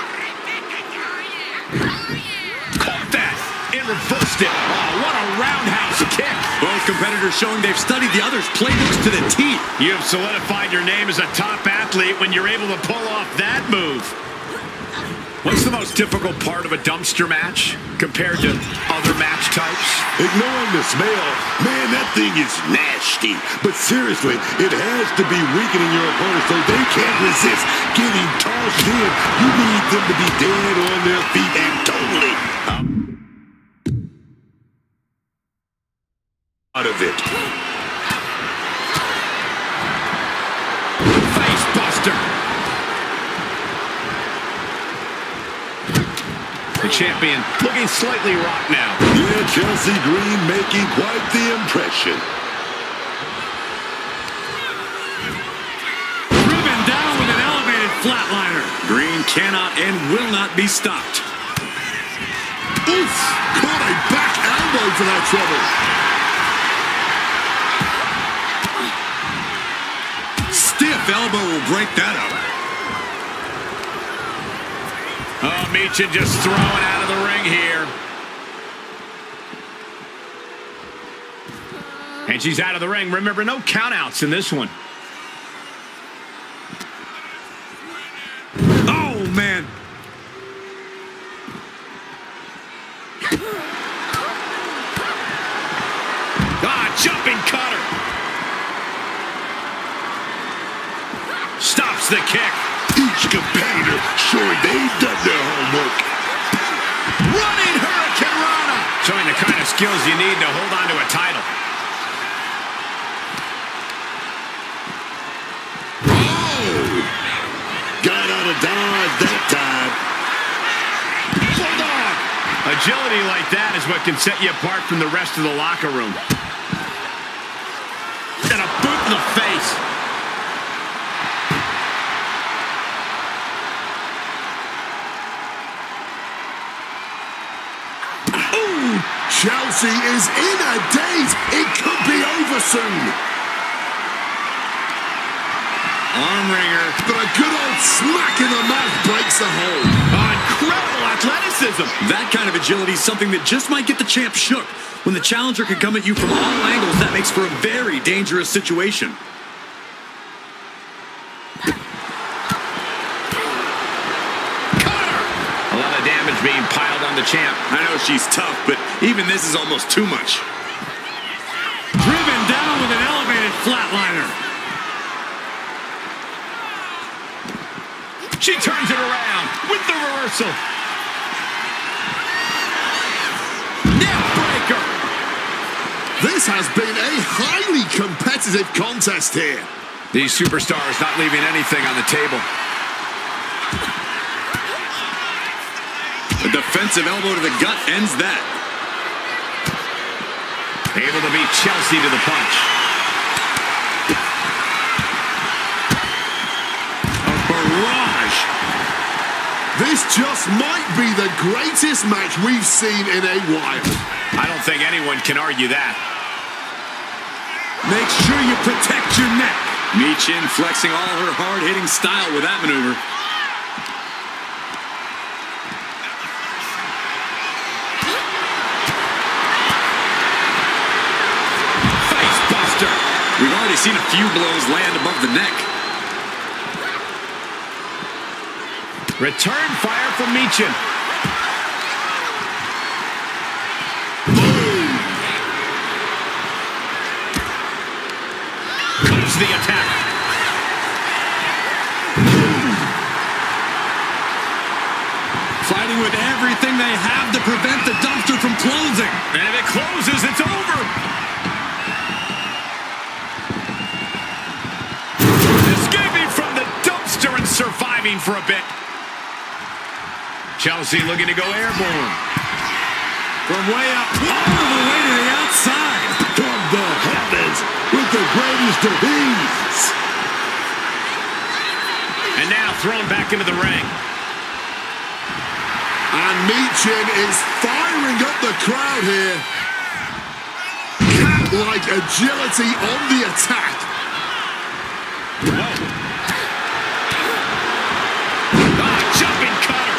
Caught that and reversed it. Oh, what a roundhouse kick. Both competitors showing they've studied the other's playbooks to the T. You have solidified your name as a top athlete when you're able to pull off that move. What's the most difficult part of a dumpster match compared to other match types? Ignoring the smell, man, that thing is nasty. But seriously, it has to be weakening your opponent so they can't resist getting tossed in. You need them to be dead on their feet and totally out of it. Face buster. The champion looking slightly rocked now. Yeah, Chelsea Green making quite the impression. Driven down with an elevated flatliner. Green cannot and will not be stopped. Oof! Caught a back elbow for that trouble. Stiff elbow will break that up. Oh, Michin just throwing out of the ring here. And she's out of the ring. Remember, no countouts in this one. Oh, man. Jumping cutter. Stops the kick. Each competitor showing they've done their homework. Running Hurricane Rana. Showing the kind of skills you need to hold on to a title. Oh! Got out of dodge that time. Bulldog. Agility like that is what can set you apart from the rest of the locker room. And a boot in the face. Ooh! Chelsea is in a daze. It could be over soon. Arm wringer. But a good old smack in the mouth breaks the hold. Incredible athleticism. That kind of agility is something that just might get the champ shook. When the challenger can come at you from all angles, that makes for a very dangerous situation. Cutter! A lot of damage being piled on the champ. I know she's tough, but even this is almost too much. Driven down with an elevated flatliner. She turns it around with the reversal. Neck breaker. This has been a highly competitive contest here. These superstars not leaving anything on the table. A defensive elbow to the gut ends that. Able to beat Chelsea to the punch. A barrage. This just might be the greatest match we've seen in a while. I don't think anyone can argue that. Make sure you protect your neck. Michin flexing all her hard-hitting style with that maneuver. Face buster. We've already seen a few blows land above the neck. Return fire from Michin. Comes the attack. Fighting with everything they have to prevent the dumpster from closing. And if it closes, it's over. Escaping from the dumpster and surviving for a bit. Chelsea looking to go airborne. From way up, all the way to the outside. From the heavens with the greatest of ease. And now thrown back into the ring. And Michin is firing up the crowd here. Cat-like agility on the attack. Whoa. Jumping cutter.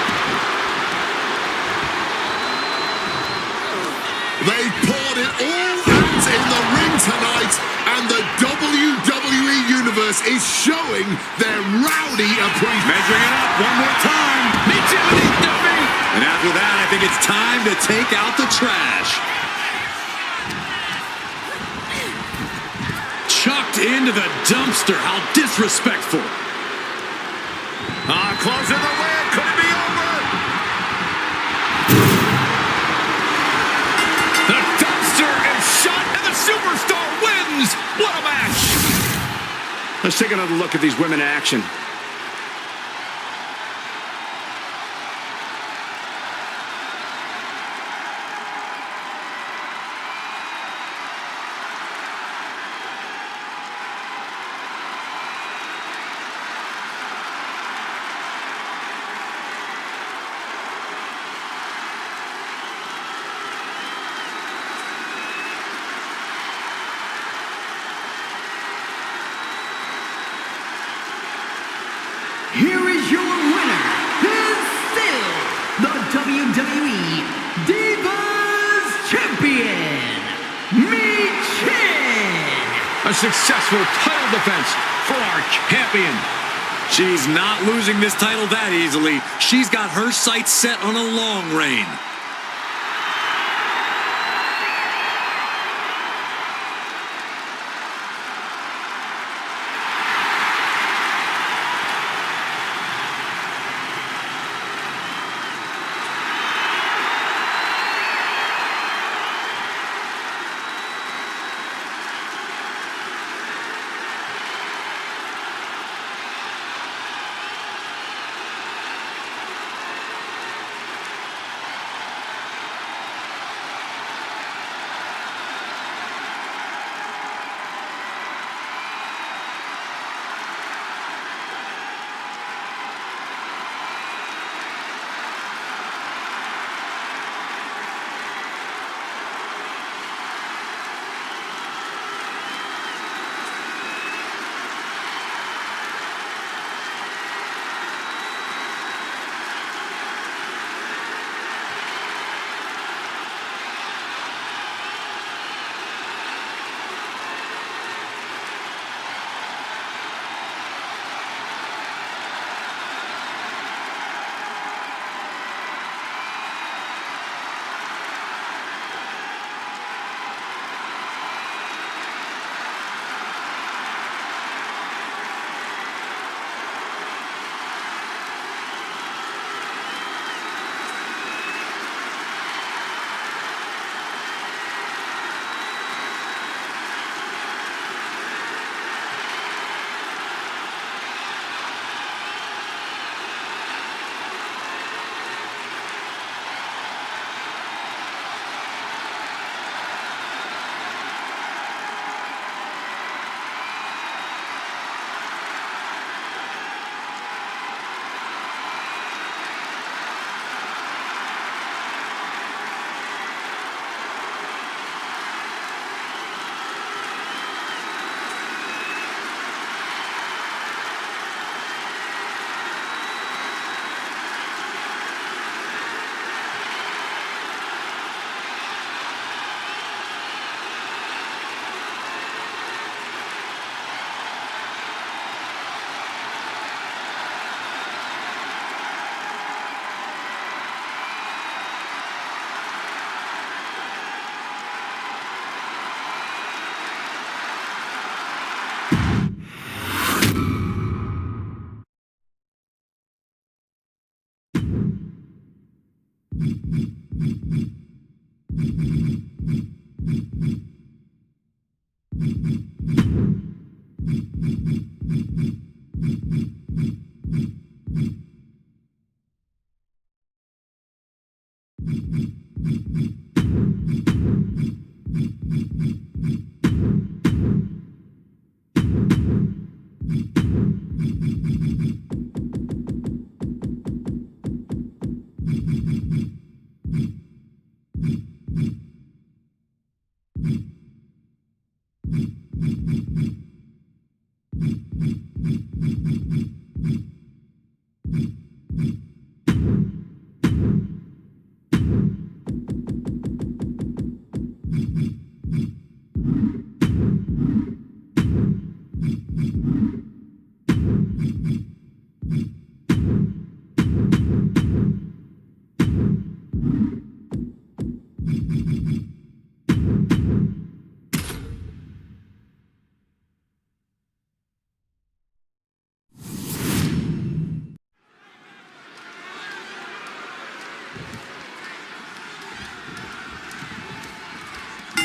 They poured it all out in the ring tonight, and the WWE Universe is showing their rowdy appreciation. Measuring it up one more time. Michin with his dumping. And after that, I think it's time to take out the trash. Chucked into the dumpster. How disrespectful. Closing the win. Could it be over? The dumpster is shut, and the superstar wins. What a match. Let's take another look at these women in action. Here is your winner, and still the WWE Divas Champion, Michin. A successful title defense for our champion. She's not losing this title that easily. She's got her sights set on a long reign.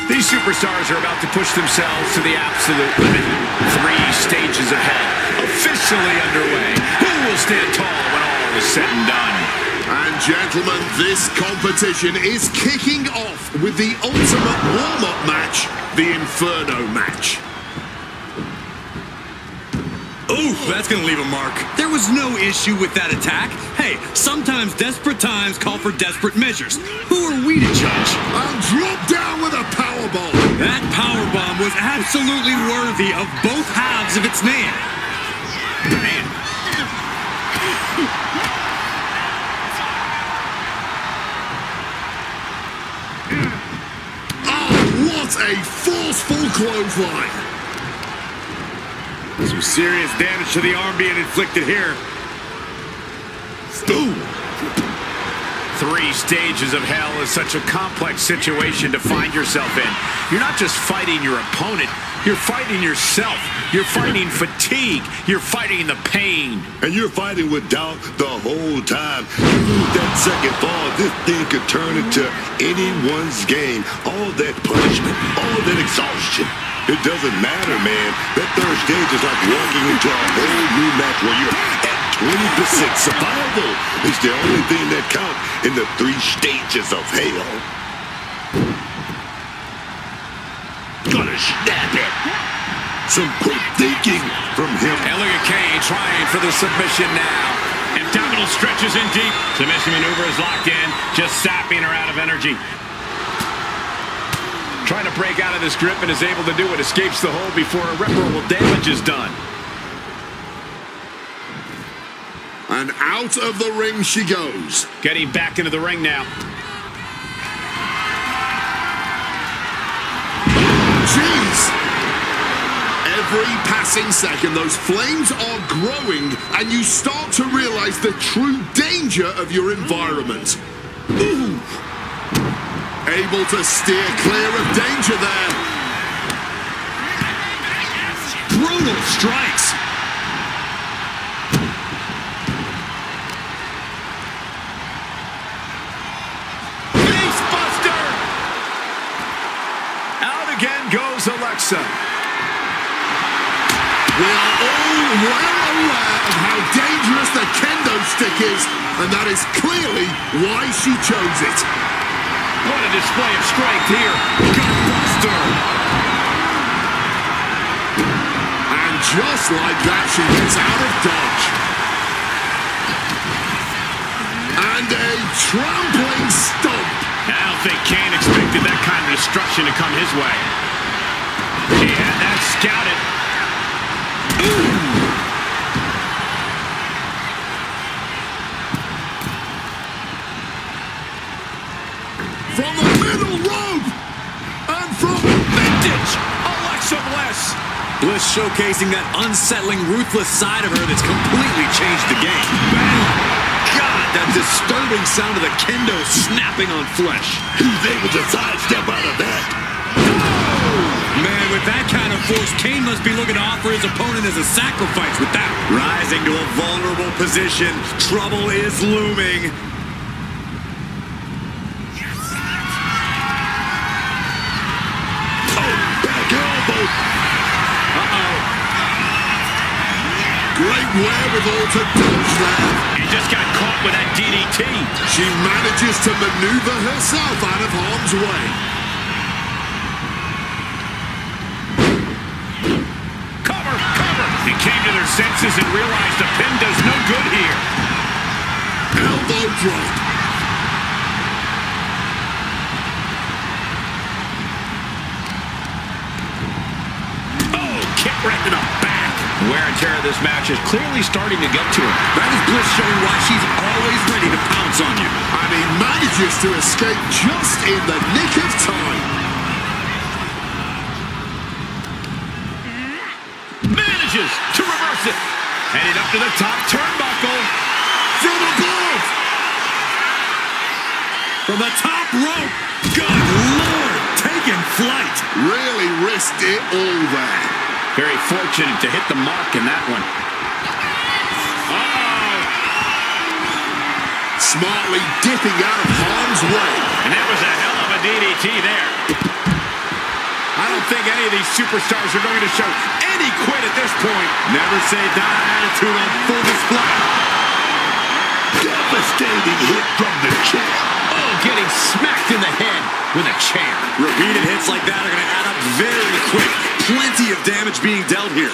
These superstars are about to push themselves to the absolute limit. 3 stages of hell officially underway. Who will stand tall when all is said and done? And gentlemen, this competition is kicking off with the ultimate warm-up match, the Inferno match. Ooh, that's gonna leave a mark. There was no issue with that attack. Hey, sometimes desperate times call for desperate measures. Who are we to judge? And drop down with a powerbomb. That powerbomb was absolutely worthy of both halves of its name. Man. Oh, what a forceful clothesline. Some serious damage to the arm being inflicted here. Ooh. 3 stages of hell is such a complex situation to find yourself in. You're not just fighting your opponent, you're fighting yourself. You're fighting fatigue. You're fighting the pain. And you're fighting with doubt the whole time. You lose that second fall, this thing could turn into anyone's game. All that punishment, all that exhaustion. It doesn't matter, man. That third stage is like walking into a whole new match where you're at 20% survival. It's the only thing that counts in the 3 stages of hell. Gonna snap it. Some quick thinking from him. And look at Kane trying for the submission now. Abdominal stretches in deep. Submission maneuver is locked in, just sapping her out of energy. Trying to break out of this grip and is able to do it. Escapes the hold before irreparable damage is done. And out of the ring she goes. Getting back into the ring now. Jeez! Every passing second, those flames are growing, and you start to realize the true danger of your environment. Ooh! Able to steer clear of danger there. Brutal strikes. Face buster! Out again goes Alexa. We are all well aware of how dangerous the kendo stick is, and that is clearly why she chose it. What a display of strength here. Gutbuster. And just like that, she gets out of dodge. And a trampling stomp. I don't think Kane expected that kind of destruction to come his way. He had that scouted. Ooh. From the middle rope! And from Vintage Alexa Bliss. Bliss showcasing that unsettling, ruthless side of her that's completely changed the game. God, that disturbing sound of the kendo snapping on flesh. He's able to sidestep out of that. Man, with that kind of force, Kane must be looking to offer his opponent as a sacrifice with that. Rising to a vulnerable position, trouble is looming. Back elbow. great wherewithal to dodge there. He just got caught with that DDT. She manages to maneuver herself out of harm's way. Cover, cover. He came to their senses and realized a pin does no good here. Elbow drop. Oh, kick right to the back. Wear and tear of this match is clearly starting to get to him. That is Bliss showing why she's always ready to pounce on you. And he manages to escape just in the nick of time. Manages to reverse it. Headed up to the top turnbuckle. From above. From the top rope. Good Lord, taking flight. Really risked it all there. Very fortunate to hit the mark in that one. Uh-oh. Smartly dipping out of harm's way. And that was a hell of a DDT there. I don't think any of these superstars are going to show any quit at this point. Never say die attitude on full display. Devastating hit from the chair. Oh, getting smacked in the head with a chair. Repeated hits like that are going to add up very quick. Plenty of damage being dealt here.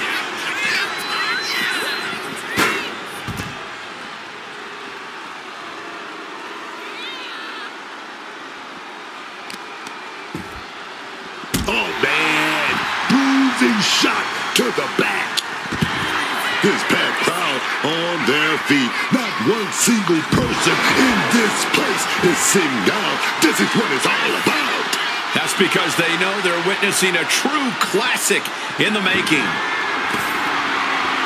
Oh, man. Bruising shot to the back. This packed crowd on their feet. Not one single person in this place is sitting down. This is what it's all about. That's because they know they're witnessing a true classic in the making.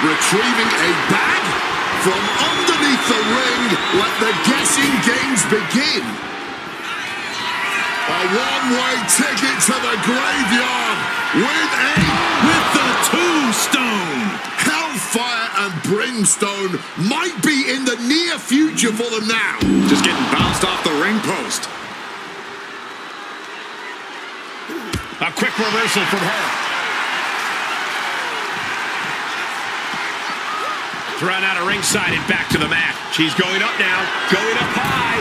Retrieving a bag from underneath the ring. Let the guessing games begin. A one-way ticket to the graveyard with the tombstone. Hellfire and brimstone might be in the near future for them now. Just getting bounced off the ring post. A quick reversal from her. Thrown out of ringside and back to the mat. She's going up now. Going up high.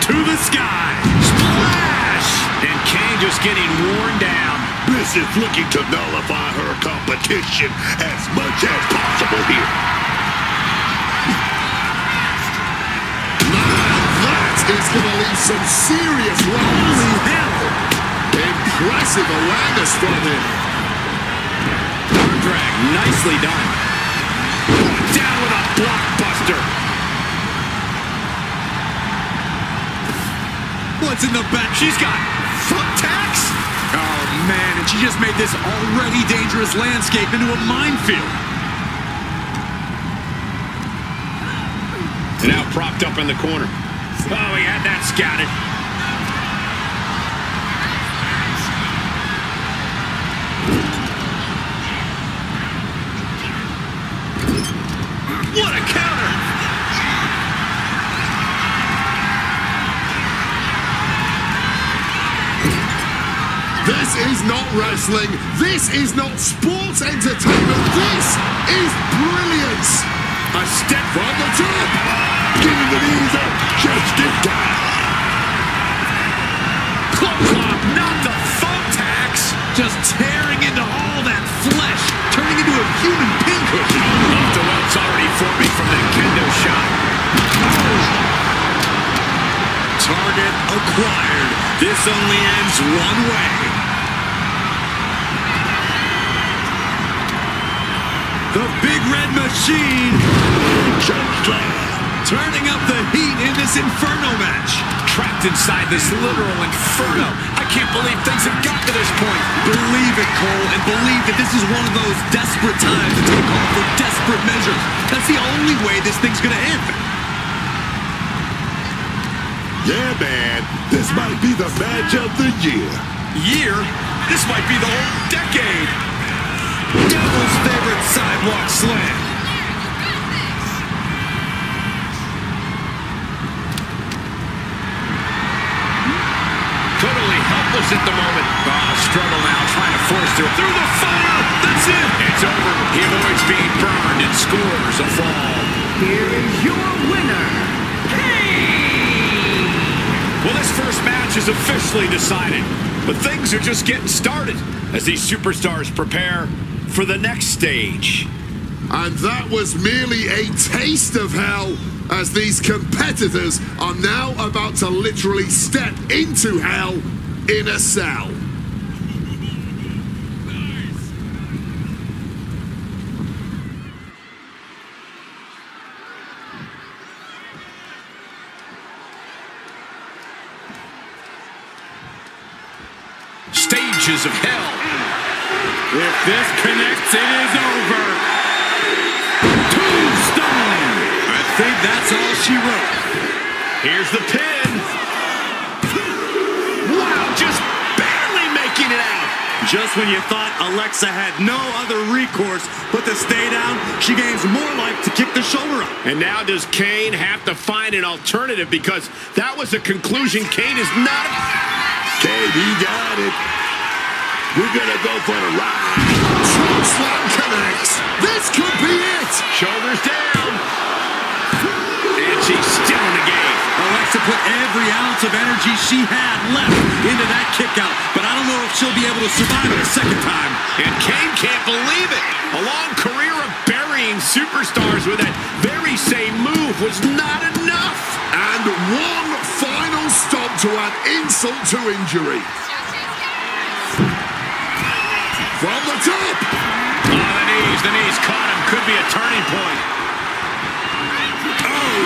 To the sky. Splash! And Kane just getting worn down. This is looking to nullify her competition as much as possible here. Now that is going to leave some serious runs. Holy hell! Impressive awareness from him. Arm drag, nicely done. Down with a blockbuster. What's in the back? She's got thumbtacks. Oh, man, and she just made this already dangerous landscape into a minefield. And now propped up in the corner. Oh, he had that scouted. What a counter! This is not wrestling. This is not sports entertainment. This is brilliance. A step From the top. Getting the knees up just in time. clothesline, not the thumbtacks. Just tearing into all that flesh, turning into a human pincushion. The welt's already forming from that kendo shot. Target acquired. This only ends one way. The Big Red Machine turning up the heat in this Inferno match. Trapped inside this literal inferno. I can't believe things have got to this point. Believe it, Cole, and believe that this is one of those desperate times to take call for desperate measures. That's the only way this thing's gonna end. Yeah, man, this might be the match of the year. Year? This might be the whole decade. Devil's favorite sidewalk slam. Totally helpless at the moment. Struggle now, trying to force through the fire. That's it. It's over. He avoids being burned and scores a fall. Here is your winner, Kane! Well, this first match is officially decided, but things are just getting started as these superstars prepare for the next stage. And that was merely a taste of hell, as these competitors are now about to literally step into hell in a cell. Stages of hell. If this connects, it is over. Tombstone. I think that's all she wrote. Here's the pin. Wow, just barely making it out. Just when you thought Alexa had no other recourse but to stay down, she gains more life to kick the shoulder up. And now does Kane have to find an alternative, because that was a conclusion Kane is not. Kane, he got it. We're gonna go for the ride. Slam connects. This could be it. Shoulders down. And she's still in the game. Alexa put every ounce of energy she had left into that kick out, but I don't know if she'll be able to survive it a second time. And Kane can't believe it. A long career of burying superstars with that very same move was not enough. And one final stop to add insult to injury. From the top. Oh, the knees caught him. Could be a turning point. Oh.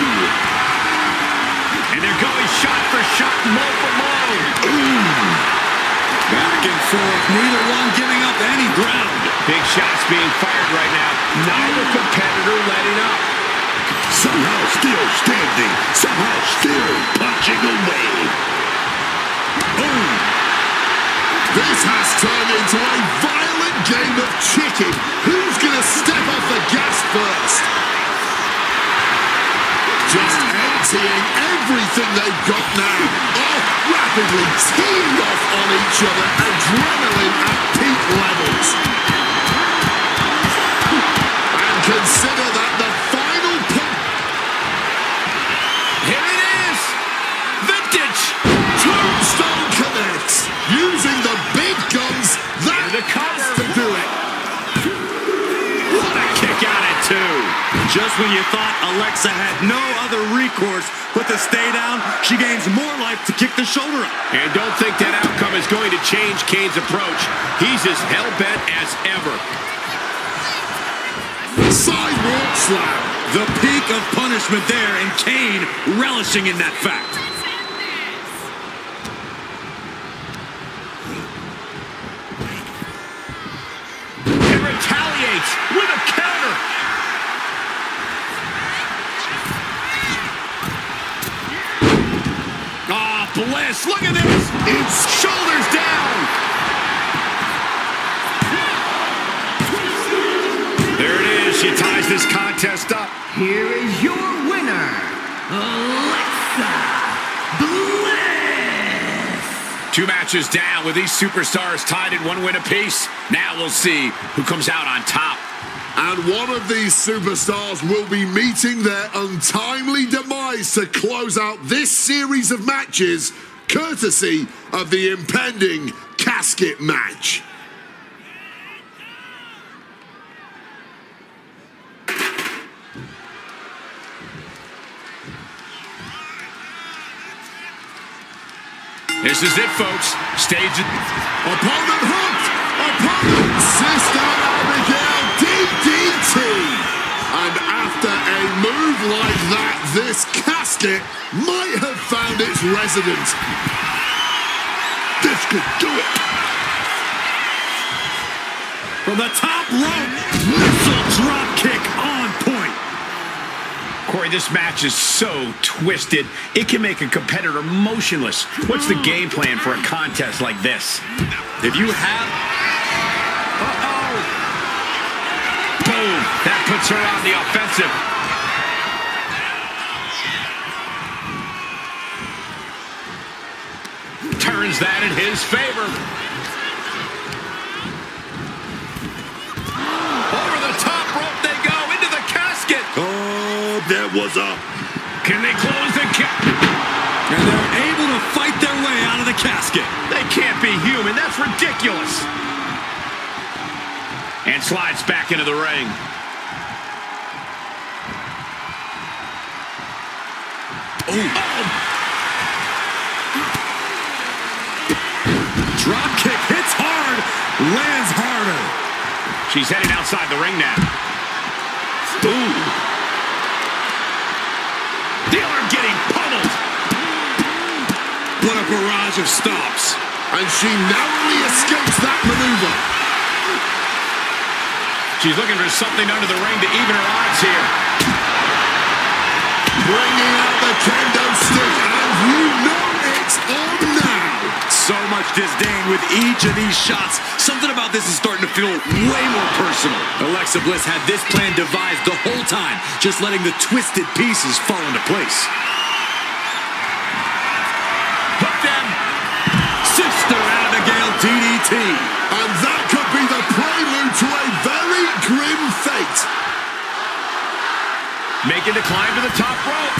And they're going shot for shot, blow for blow. Ooh. Back and forth, neither one giving up any ground. Big shots being fired right now. Neither competitor letting up. Somehow still standing. Somehow still punching away. Boom. This has turned into a violent game of chicken. Who's going to step off the gas first? Just emptying everything they've got now. Oh, rapidly teeing off on each other. Adrenaline at peak levels. And consider that the final point. Here it is. Vintage. Tombstone connects. Using the big guns. That the cover. has to do it. What a kick out at two. Just when you thought Alexa had no other recourse but to stay down, she gains more life to kick the shoulder up. And don't think that outcome is going to change Kane's approach. He's as hell-bent as ever. Sidewalk slam. The peak of punishment there, and Kane relishing in that fact. And retaliates with a counter. Ah, Bliss, look at this. It's shoulders down. There it is. She ties this contest up. Here is your winner, Alexa Bliss! 2 matches down with these superstars tied in 1 win apiece. Now we'll see who comes out on top. And one of these superstars will be meeting their untimely demise to close out this series of matches, courtesy of the impending casket match. This is it, folks. Stage. Opponent hooked. Opponent Sister Abigail DDT. And after a move like that, this casket might have found its resident. This could do it. From the top rope, missile drop kick on point. Corey, this match is so twisted, it can make a competitor motionless. What's the game plan for a contest like this? If you have... Uh-oh! Boom! That puts her on the offensive. Turns that in his favor. Over the top. there was a... Can they close the gap? And they're able to fight their way out of the casket. They can't be human. That's ridiculous. And slides back into the ring. Drop kick hits hard, lands harder. She's heading outside the ring now. Ooh. The arm getting pummeled. What a barrage of stops. And she narrowly escapes that maneuver. She's looking for something under the ring to even her odds here. Bringing out the kendo stick, and you know it's on now. So much disdain with each of these shots. Something about this is starting to feel way more personal. Alexa Bliss had this plan devised the whole time, just letting the twisted pieces fall into place. Hook them. Sister Abigail DDT. And that could be the prelude to a very grim fate. Making the climb to the top rope.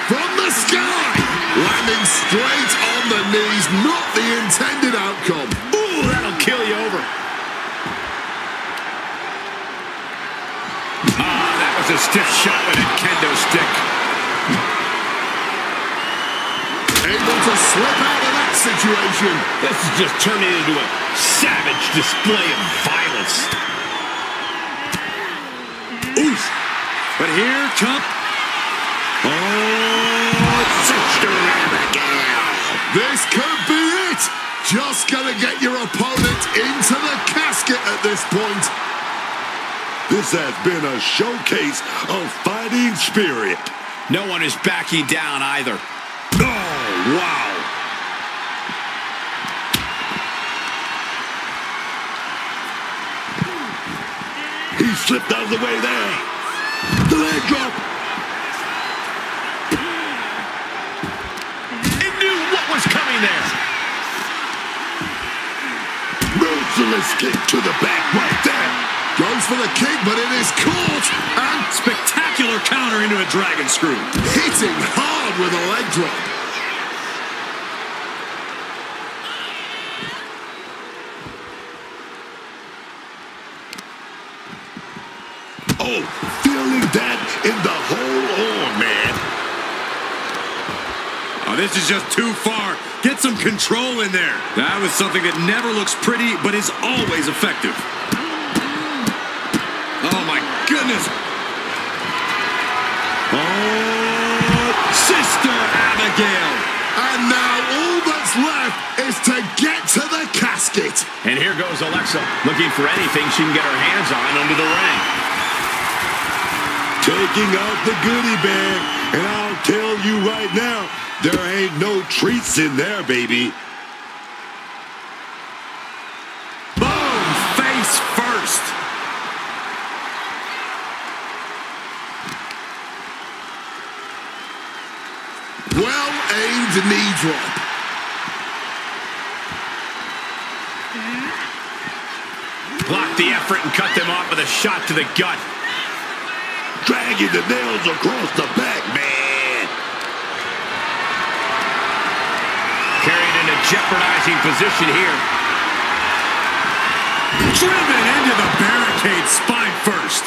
From the sky, landing straight on the knees, not the intended outcome. Ooh, that'll kill you over. Ah, that was a stiff shot with a kendo stick. Able to slip out of that situation. This is just turning into a savage display of violence. Oof. But here come... Oh, Sister Abigail. This could be it. Just gonna get your opponent into the casket at this point. This has been a showcase of fighting spirit. No one is backing down either. Oh, wow. He slipped out of the way there. The leg drop. It knew what was coming there. Merciless kick to the back right there. Goes for the kick, but it is caught. And Spectacular counter into a dragon screw. hitting hard with a leg drop. Oh, feeling that in the whole arm, man. Oh, this is just too far. Get some control in there. That was something that never looks pretty, but is always effective. Oh, my goodness. Oh, Sister Abigail. And now all that's left is to get to the casket. And here goes Alexa, looking for anything she can get her hands on under the ring. Taking out the goodie bag. And I'll tell you right now, there ain't no treats in there, baby. Boom, face first. Well-aimed knee drop. Block the effort and cut them off with a shot to the gut. Dragging the nails across the back, man. Carried in a jeopardizing position here. Driven into the barricade, spine first.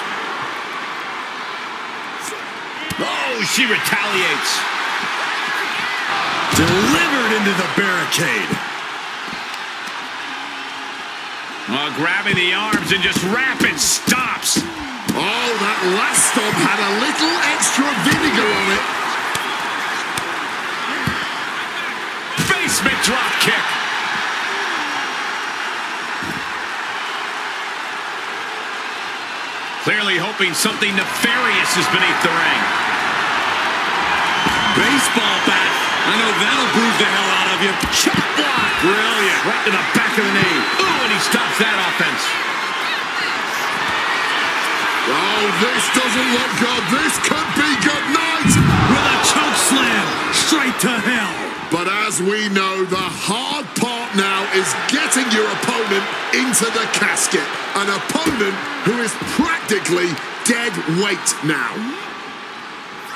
Oh, she retaliates. Delivered into the barricade. Grabbing the arms and just rapid stops. Oh, that last stop had a little extra vinegar on it. Basement drop kick. Clearly hoping something nefarious is beneath the ring. Baseball bat. I know that'll bruise the hell out of you. Chop block. Brilliant. Right to the back of the knee. Ooh, and he stops that offense. Oh, this doesn't look good. This could be good night. With a choke slam. Straight to hell. But as we know, the hard part now is getting your opponent into the casket. An opponent who is practically dead weight now.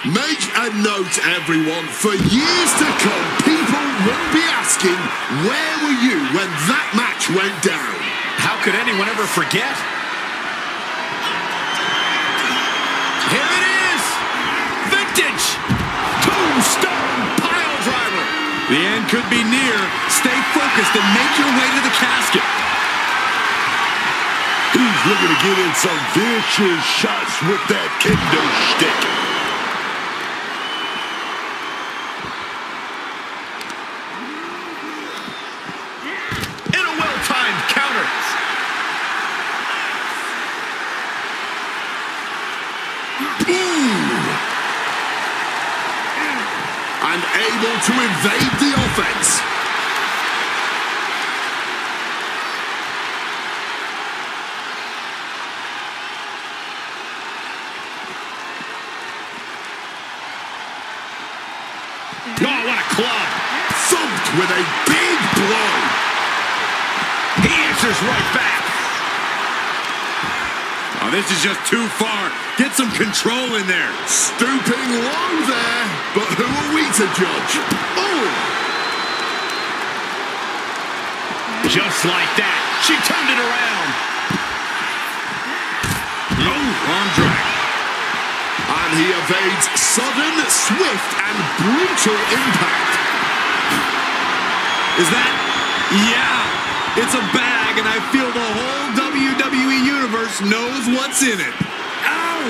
Make a note, everyone. For years to come, people will be asking, where were you when that match went down? How could anyone ever forget? Here it is! Vintage! Tombstone pile driver! The end could be near. Stay focused and make your way to the casket. He's looking to get in some vicious shots with that kendo stick. In a well-timed counter. And able to evade the offense. Oh, what a club. Thumped with a big blow. He answers right back. Oh, this is just too far. Get some control in there. Stooping low there, but who are we to judge? Oh! Just like that. She turned it around. No, wrong drag. And he evades sudden, swift, and brutal impact. Is that? Yeah, it's a bag, and I feel the whole WWE Universe knows what's in it. Ow!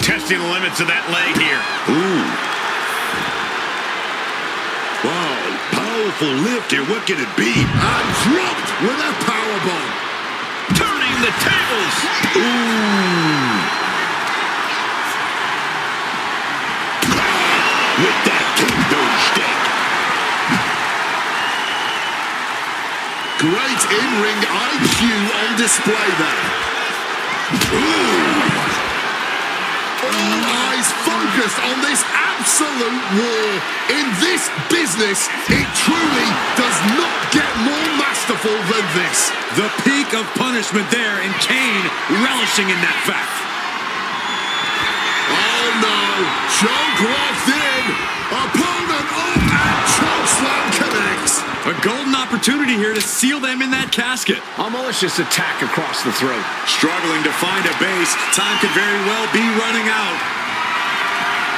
Testing the limits of that leg here. Ooh. Wow, powerful lift here. What can it be? And dropped with a powerbomb. Turning the tables. With that kendo stick. Great in-ring IQ on display there. Ooh. All eyes focused on this absolute war. In this business, it truly does not get more masterful than this. The peak of punishment there, and Kane relishing in that fact. Oh no, choke locked in. Opponent up and chokeslam connects. A golden opportunity here to seal them in that casket. A malicious attack across the throat. Struggling to find a base. Time could very well be running out.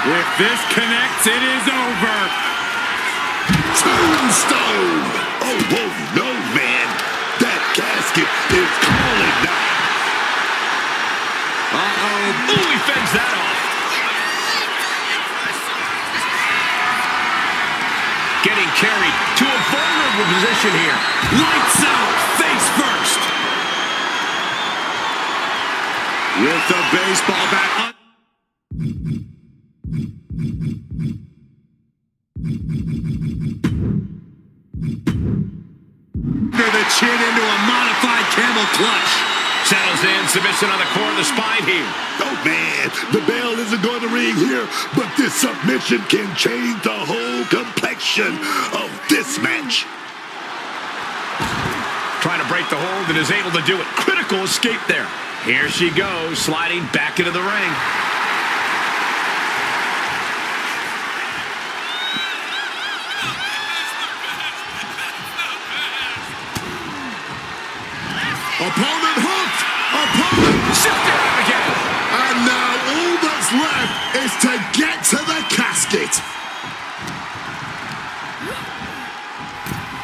If this connects, it is over. Tombstone. Oh, whoa, no, man. That casket is calling now. Uh-oh. Ooh, he fends that off. Getting carried to a vulnerable position here. Lights out, face first. With the baseball bat. Under the chin into a modified camel clutch. Settles in, submission on the core of the spine here. Oh, man, the bell isn't going to ring here, but this submission can change the whole complexion of this match. Trying to break the hold and is able to do it. Critical escape there. Here she goes, sliding back into the ring. Opponent hooked. Opponent Shifted out again. And now all that's left is to get to the casket.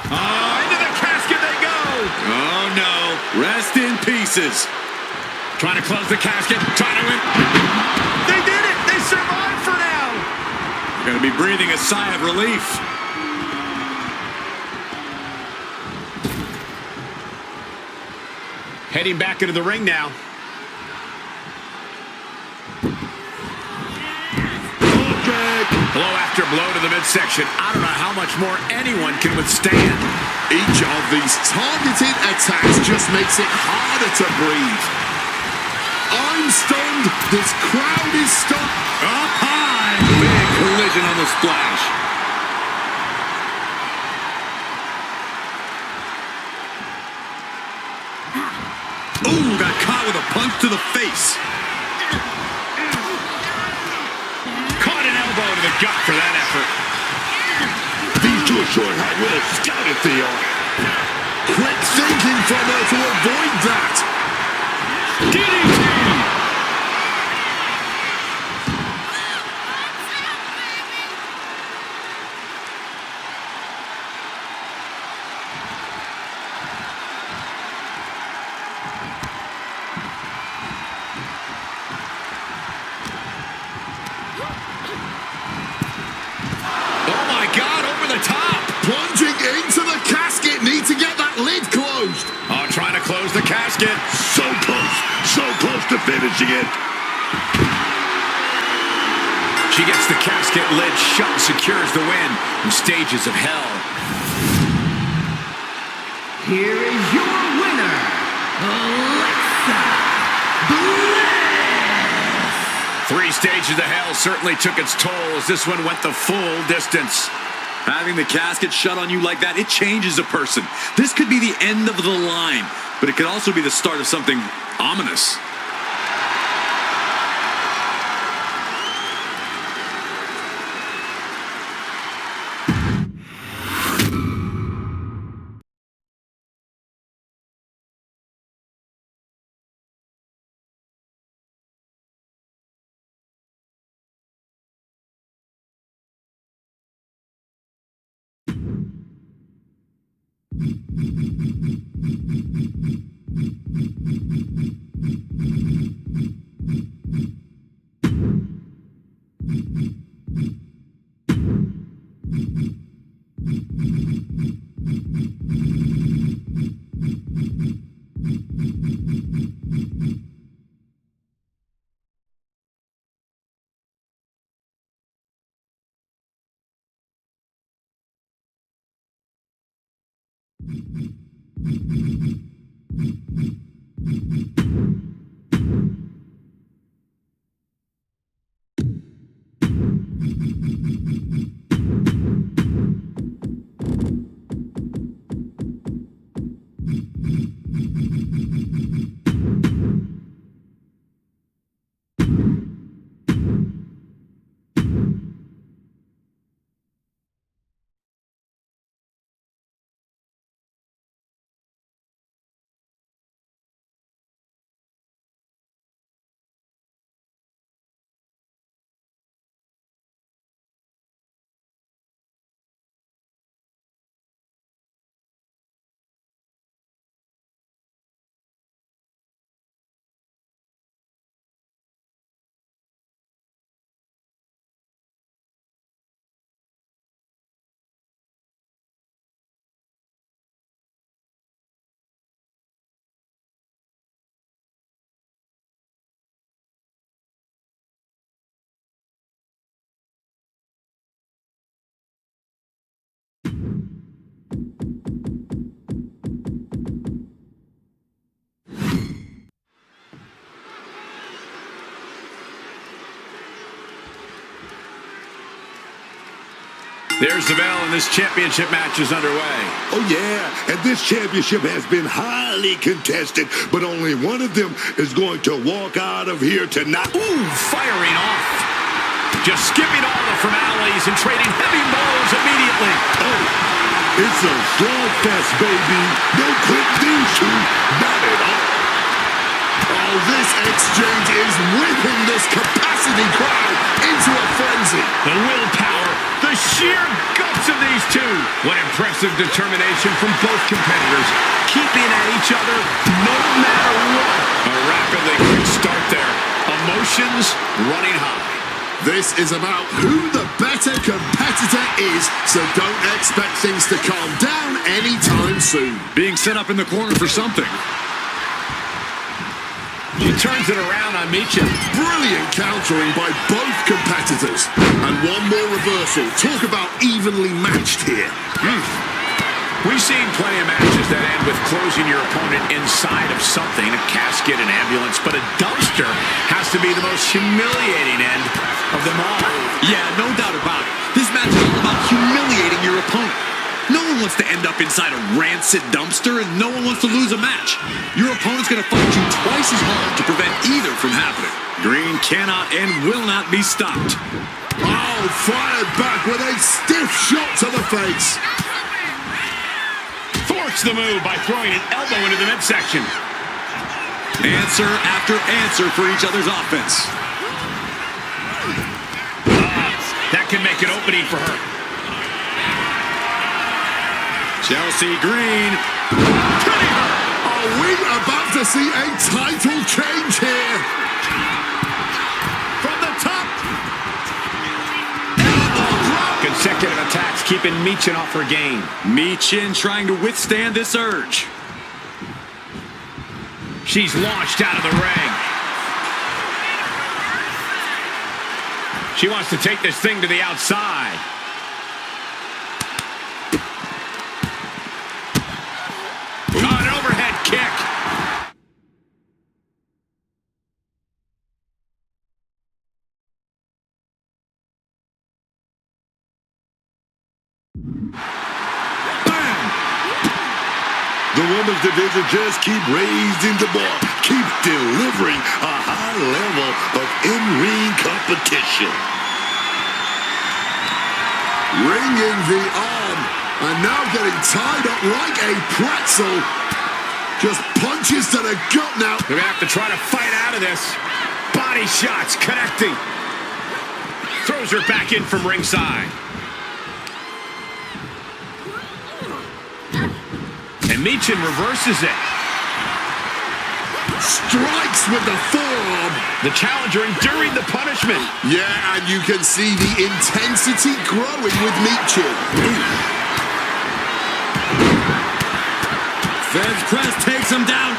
Into the casket they go. Oh, no. Rest in pieces. Trying to close the casket. Trying to win. They did it. They survived for now. You're going to be breathing a sigh of relief. Heading back into the ring now. Blow after blow to the midsection. I don't know how much more anyone can withstand. Each of these targeted attacks just makes it harder to breathe. I'm stunned. This crowd is stunned. Up high. Big collision on the splash. Ooh, got caught with a punch to the face. Caught an elbow to the gut for that effort. These two are showing how well scouted they are. Quick thinking from her to avoid that. DDT! Oh my God, over the top. Plunging into the casket. Need to get that lid closed. Oh, trying to close the casket. So close to finishing it. She gets the casket lid shut and secures the win in Stages of Hell. Here is your winner, Alexa Bliss. 3 Stages of Hell certainly took its toll as this one went the full distance. Having the casket shut on you like that, it changes a person. This could be the end of the line, but it could also be the start of something ominous. There's the bell, and this championship match is underway. Oh, yeah, and this championship has been highly contested, but only one of them is going to walk out of here tonight. Ooh, firing off. Just skipping all the formalities and trading heavy blows immediately. Oh, it's a slugfest, baby. No quit these two, not at all. Oh, this exchange is whipping this capacity crowd into a frenzy. The willpower, the sheer guts of these two. What impressive determination from both competitors, keeping at each other no matter what. A rapidly quick start there. Emotions running high. This is about who the better competitor is, so don't expect things to calm down anytime soon. Being set up in the corner for something. She turns it around on Meacham. Brilliant countering by both competitors. And one more reversal. Talk about evenly matched here. We've seen plenty of matches that end with closing your opponent inside of something, a casket, an ambulance, but a dumpster has to be the most humiliating end of them all. Yeah, no doubt about it. This match is all about humiliating your opponent. No wants to end up inside a rancid dumpster, and no one wants to lose a match. Your opponent's going to fight you twice as hard to prevent either from happening. Green cannot and will not be stopped. Oh, fired back with a stiff shot to the face. Force the move by throwing an elbow into the midsection. Answer after answer for each other's offense. That can make an opening for her. Chelsea Green. Are we about to see a title change here? From the top. Elbow drop. Consecutive attacks keeping Michin off her game. Michin trying to withstand this urge. She's launched out of the ring. She wants to take this thing to the outside. An overhead kick. The women's division just keep raising the bar, keep delivering a high level of in-ring competition. Ringing the arm and now getting tied up like a pretzel. Just punches to the gut now. They're going to have to try to fight out of this. Body shots connecting. Throws her back in from ringside. And Michin reverses it. Strikes with the forearm. The challenger enduring the punishment. Yeah, and you can see the intensity growing with Michin. Fed's press takes him down.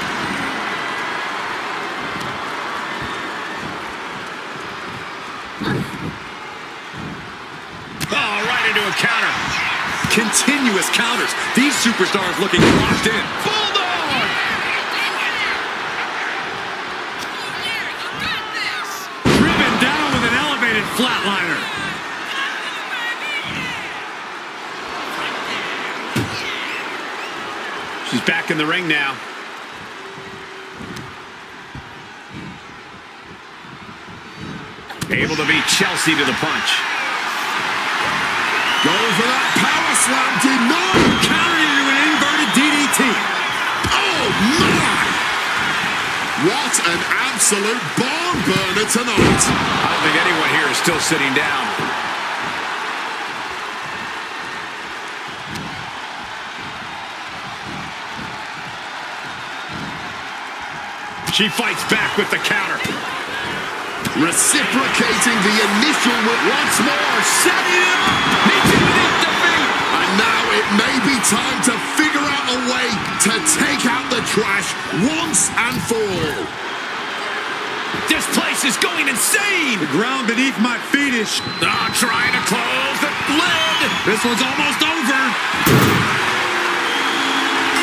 Oh, right into a counter. Continuous counters. These superstars looking locked in. Bulldog! Driven down with an elevated flatliner. She's back in the ring now. Able to beat Chelsea to the punch. Going for that power slam, denied. Counter into an inverted DDT. Oh, my! What an absolute barn burner tonight. I don't think anyone here is still sitting down. She fights back with the counter. Reciprocating the initial with once more. Setting it up. Michin with defeat. And now it may be time to figure out a way to take out the trash once and for all. This place is going insane. The ground beneath my feet is... Trying to close the lid. This one's almost over.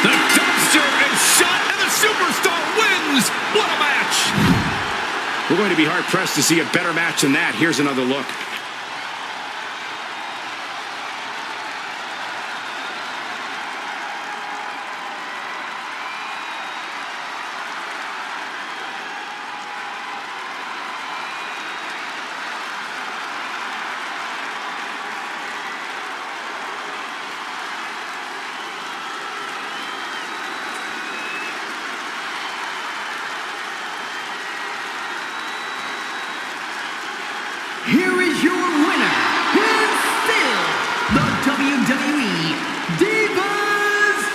The dumpster is shut and the superstar wins. What a match. We're going to be hard-pressed to see a better match than that. Here's another look. Here is your winner, and still the WWE Divas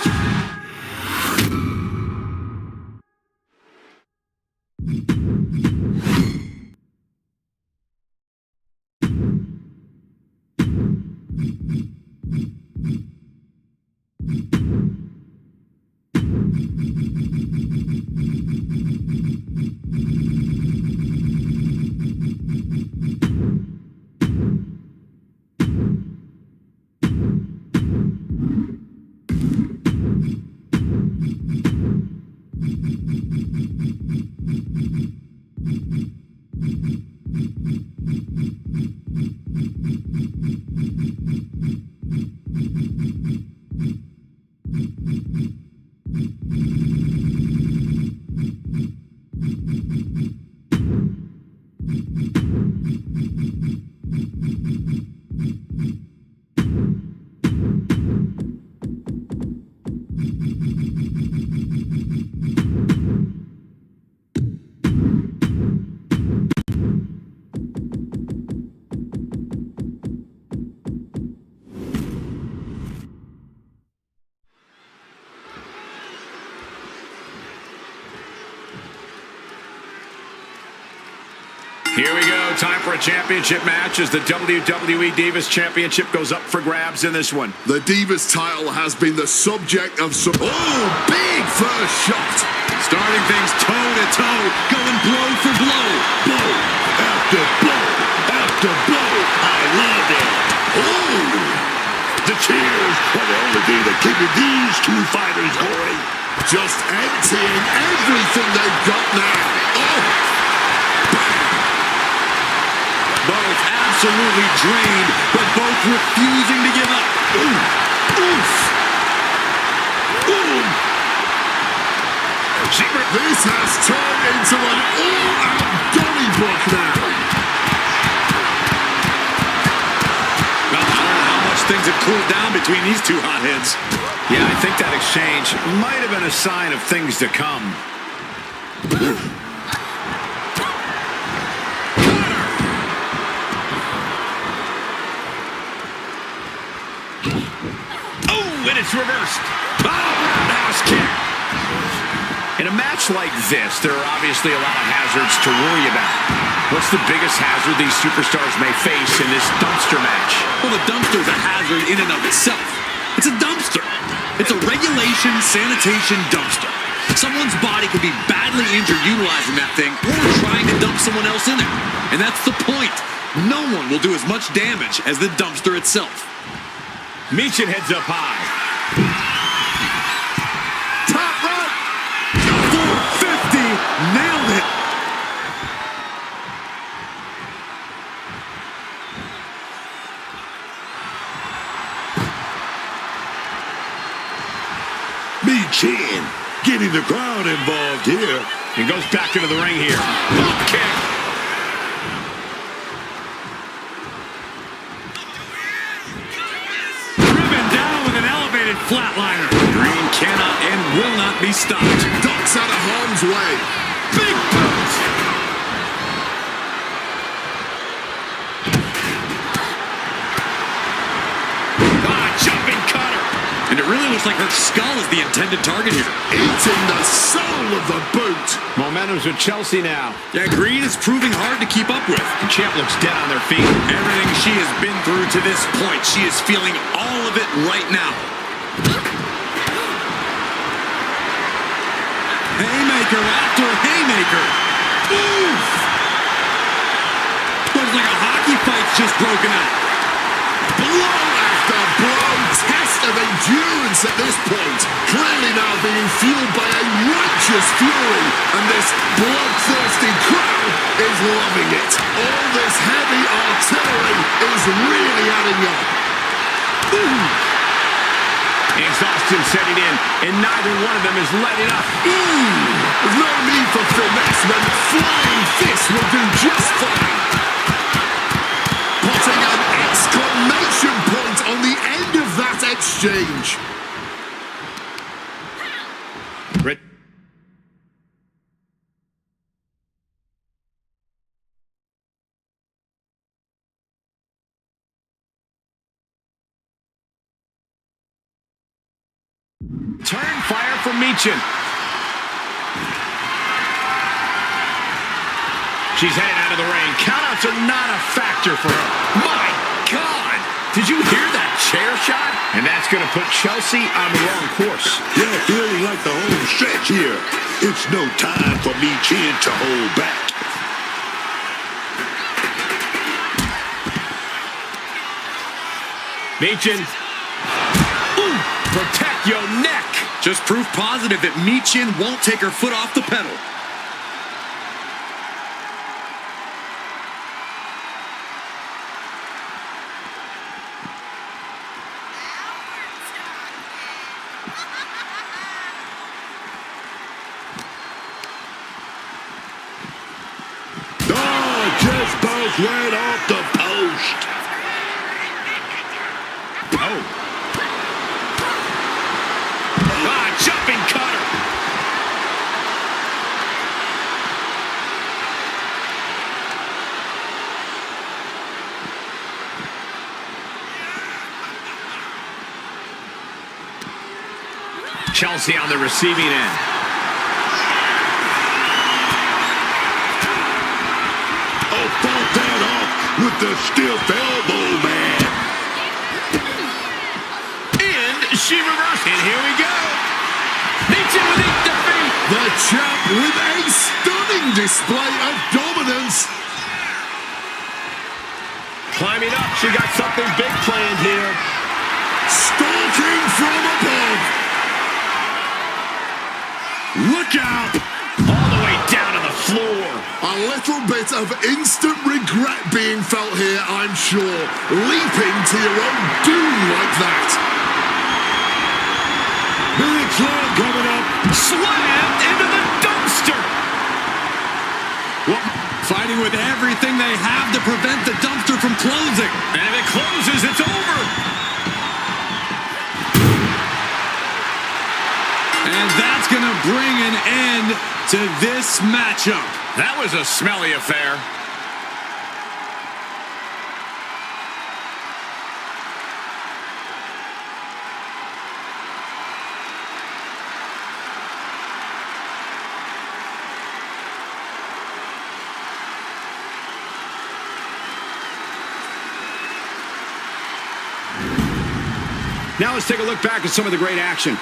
Here we go. Time for a championship match as the WWE Divas Championship goes up for grabs in this one. The Divas title has been the subject of some... Oh, big first shot. Starting things toe-to-toe, going blow for blow. Blow after blow after blow. I love it. Oh, the cheers are the only thing that keeping these two fighters going. Just emptying everything they've got now. Oh, Both absolutely drained, but both refusing to give up. oof, oof. Ooh. This has turned into an all-out Donnybrook now. Well, I don't know how much things have cooled down between these two hotheads. Yeah, I think that exchange might have been a sign of things to come. Oh, and it's reversed. Oh, roundhouse kick. In a match like this, there are obviously a lot of hazards to worry about. What's the biggest hazard these superstars may face in this dumpster match? Well, the dumpster's a hazard in and of itself. It's a dumpster. It's a regulation sanitation dumpster. Someone's body could be badly injured utilizing that thing or trying to dump someone else in it. And that's the point. No one will do as much damage as the dumpster itself. Michin heads up high. Top rope. 450. Nailed it. Michin getting the crowd involved here. He goes back into the ring here. Hook kick. Driven down with an elevated flatliner. Green cannot and will not be stopped. Ducks out of harm's way. Big boot. Jumping cutter. And it really looks like her skull is the intended target here. Eating the soul of the boot. Momentum's with Chelsea now. Yeah, Green is proving hard to keep up with. The champ looks dead on their feet. Everything she has been through to this point, she is feeling all of it right now. Haymaker after haymaker. Oof! Looks like a hockey fight's just broken out. Blow after blow. Test of endurance at this point. Clearly now being fueled by a righteous fury. And this bloodthirsty crowd is loving it. All this heavy artillery is really adding up. Ooh. Exhaustion setting in, and neither one of them is letting up. There's no need for finesse when flying fists will do just fine. Putting an exclamation point on the end of that exchange. Turn fire from Michin. She's headed out of the ring. Countouts are not a factor for her. My God! Did you hear that chair shot? And that's going to put Chelsea on the wrong course. Yeah, feeling like the home stretch here. It's no time for Michin to hold back. Michin. Ooh, protect your neck. Just proof positive that Michin won't take her foot off the pedal. Oh, just bounced right off the post. Oh. Jumping cutter. Chelsea on the receiving end. Oh, with the stiff elbow, man. And she reversed. And here we go. Meets it with the defeat. The champ with a stunning display of dominance. Climbing up, she got something big planned here. Stalking from above. Look out! All the way down to the floor. A little bit of instant regret being felt here, I'm sure. Leaping to your own doom like that. Big slam coming up. Slammed into the dumpster. Well, fighting with everything they have to prevent the dumpster from closing. And if it closes, it's over. And that's going to bring an end to this matchup. That was a smelly affair. Now let's take a look back at some of the great action.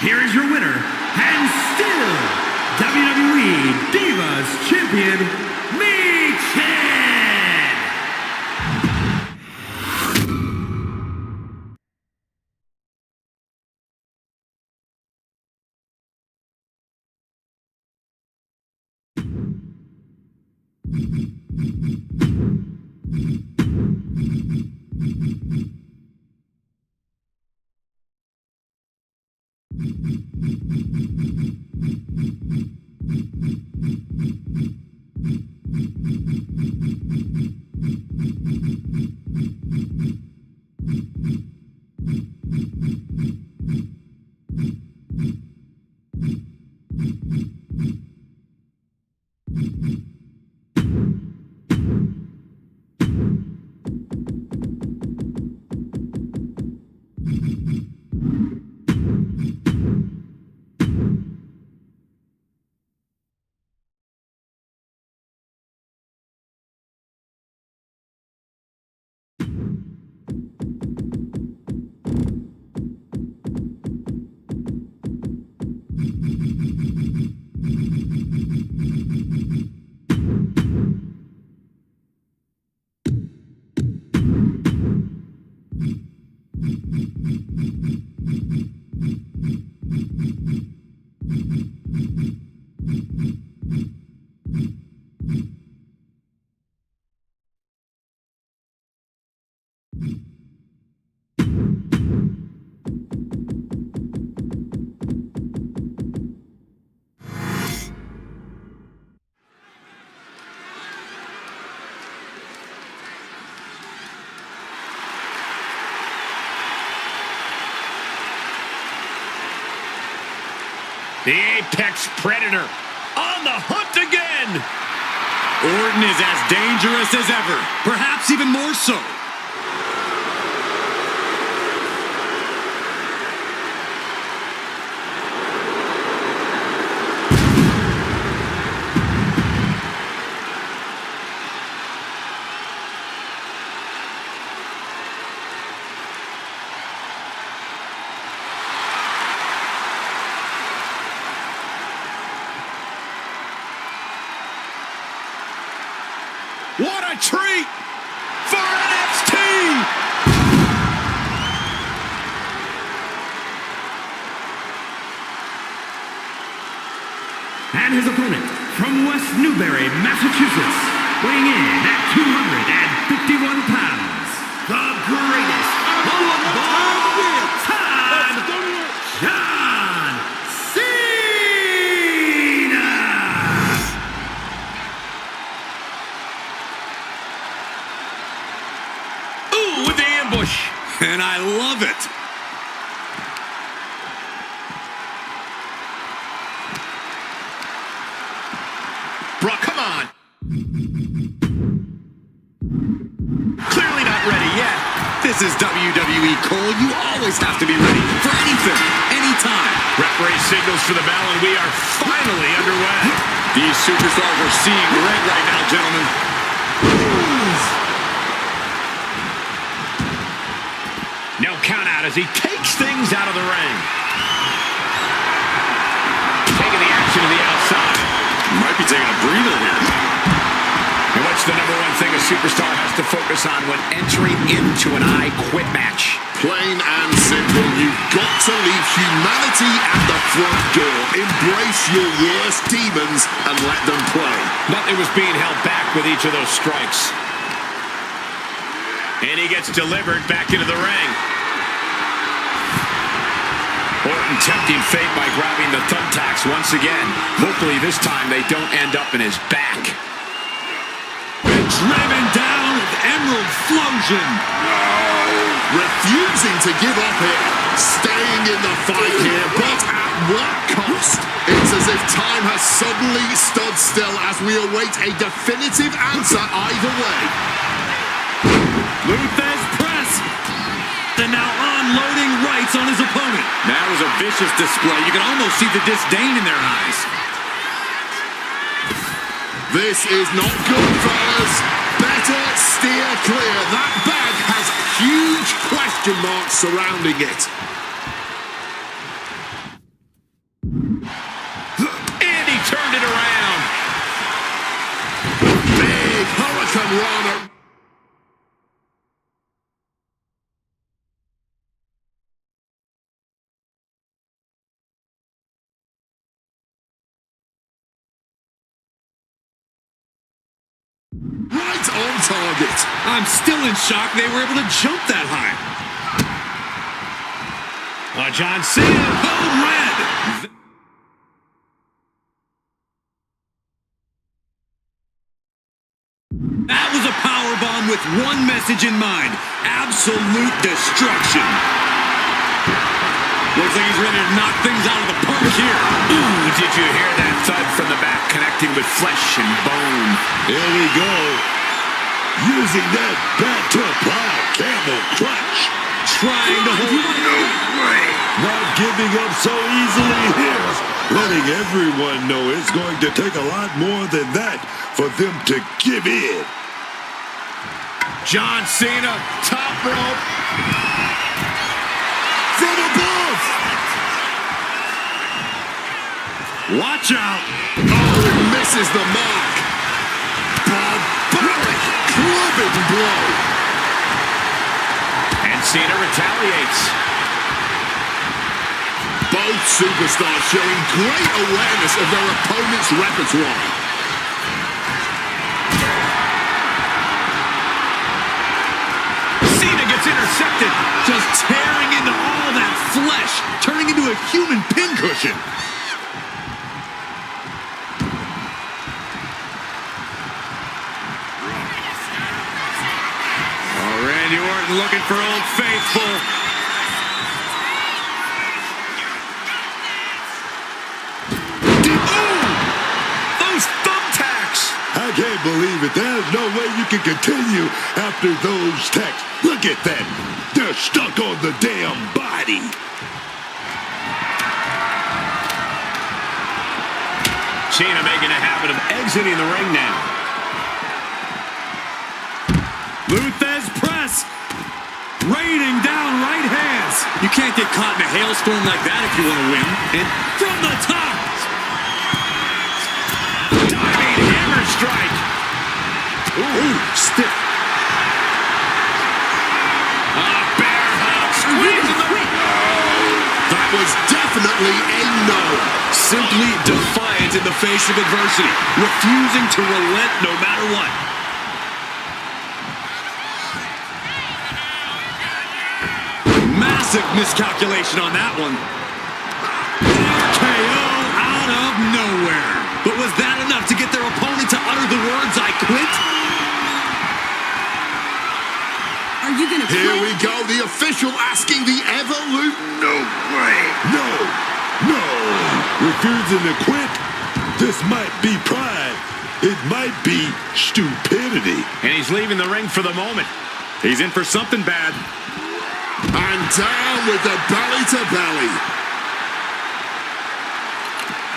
Here is your winner, and still WWE Divas Champion, Michin! The Apex Predator on the hunt again. Orton is as dangerous as ever, perhaps even more so. What a treat for NXT! And his opponent from West Newbury, Massachusetts, weighing in at 251 pounds, the greatest of all time, John Cena! Ooh, with the ambush. And I love it. Bro, come on. Clearly not ready yet. This is WWE, Cole. You always have to be ready for anything, anytime. Referee signals for the bell, and we are finally underway. These superstars are seeing red right now, gentlemen. No count out as he takes things out of the ring. Taking the action to the outside. Might be taking a breather here. And what's the number one thing a superstar has to focus on when entering into an I Quit match? Plain and simple, you've got to leave humanity at the front door. Embrace your worst demons and let them play. Nothing was being held back with each of those strikes. And he gets delivered back into the ring. Orton tempting fate by grabbing the thumbtacks once again. Hopefully this time they don't end up in his back. Driven down with Emerald Flosion. Refusing to give up here. Staying in the fight here, but at what cost? It's as if time has suddenly stood still as we await a definitive answer either way. Luthez press. And now unloading rights on his opponent. That was a vicious display. You can almost see the disdain in their eyes. This is not good, fellas. Better steer clear. That bag has huge question marks surrounding it. And he turned it around. Big Hurricane Rana. Right on target. I'm still in shock they were able to jump that high. John Cena. Code red. That was a powerbomb with one message in mind. Absolute destruction. Looks like he's ready to knock things out of the park here. Ooh, did you hear that thud from the back connecting with flesh and bone? Here we go. Using that bat to apply a camel clutch. Trying to hold on. Not giving up so easily here. Letting everyone know it's going to take a lot more than that for them to give in. John Cena, top rope. From above. Watch out. Oh, it misses the mark. Barbaric clubbing blow. And Cena retaliates. Both superstars showing great awareness of their opponent's repertoire. Cena gets intercepted. Just tearing into all that flesh, turning into a human pincushion. Randy Orton looking for Old Faithful. Those thumbtacks! I can't believe it. There's no way you can continue after those tacks. Look at that. They're stuck on the damn body. Cena making a habit of exiting the ring now. Luthez press. Raining down right hands. You can't get caught in a hailstorm like that if you want to win. And from the top. Diving hammer strike. Ooh, stiff. Bear hug. Squeeze in the ring. That was definitely a no. Simply defiant in the face of adversity. Refusing to relent no matter what. Massive miscalculation on that one. RKO out of nowhere. But was that enough to get their opponent to utter the words, "I quit"? Are you gonna quit? Here we go, the official asking the Evolute. No way. No, no. Refusing to quit. This might be pride. It might be stupidity. And he's leaving the ring for the moment. He's in for something bad. And down with the belly to belly.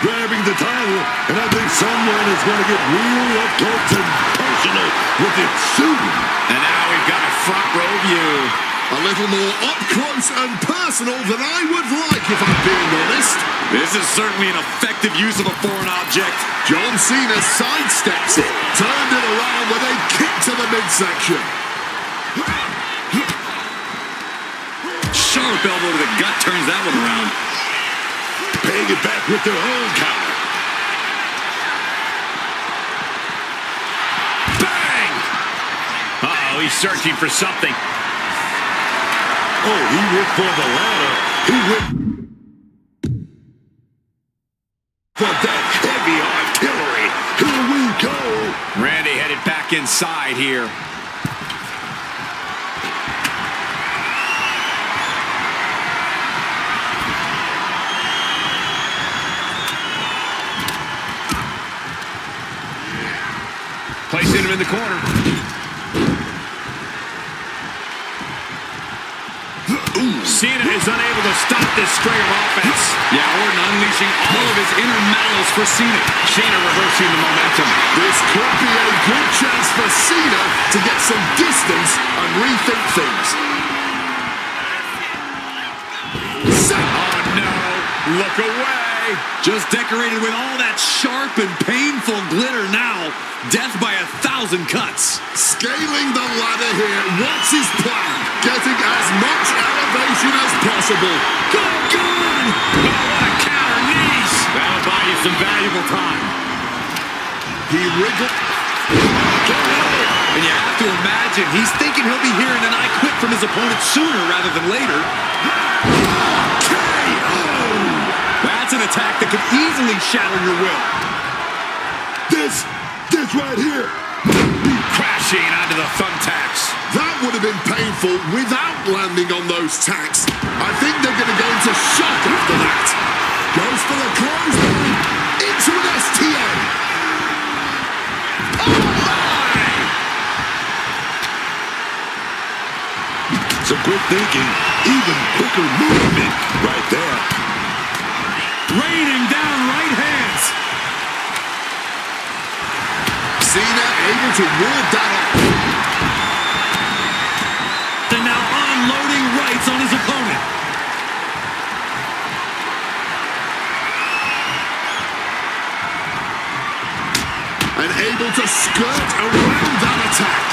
Grabbing the title, and I think someone is going to get real up close and personal with it soon. And now we've got a front row view. A little more up close and personal than I would like, if I'm being honest. This is certainly an effective use of a foreign object. John Cena sidesteps it, turned it around with a kick to the midsection. Sharp elbow to the gut turns that one around. Paying it back with their own counter. Bang! Uh-oh, he's searching for something. Oh, he went for the ladder. He went for that heavy artillery. Here we go. Randy headed back inside here. Placing him in the corner. Cena is unable to stop this string of offense. Yeah, Orton unleashing all of his inner malice for Cena. Cena reversing the momentum. This could be a good chance for Cena to get some distance and rethink things. Oh no, look away. Just decorated with all that sharp and painful glitter now. Death by 1,000 cuts. Scaling the ladder here, what's his plan? Getting as much elevation as possible. Go, gone! Oh, what a counter, knees. That'll buy you some valuable time. He wriggled. And you have to imagine he's thinking he'll be hearing an I quit from his opponent sooner rather than later. That's an attack that could easily shatter your will. This right here. Crashing onto the thumbtacks. That would have been painful without landing on those tacks. I think they're going to go into shock after that. Goes for the clothesline. Into an STA. Oh my! Some quick thinking, even quicker movement right there. Raining down right hands. Cena able to ward that off. And now unloading rights on his opponent. And able to skirt around that attack.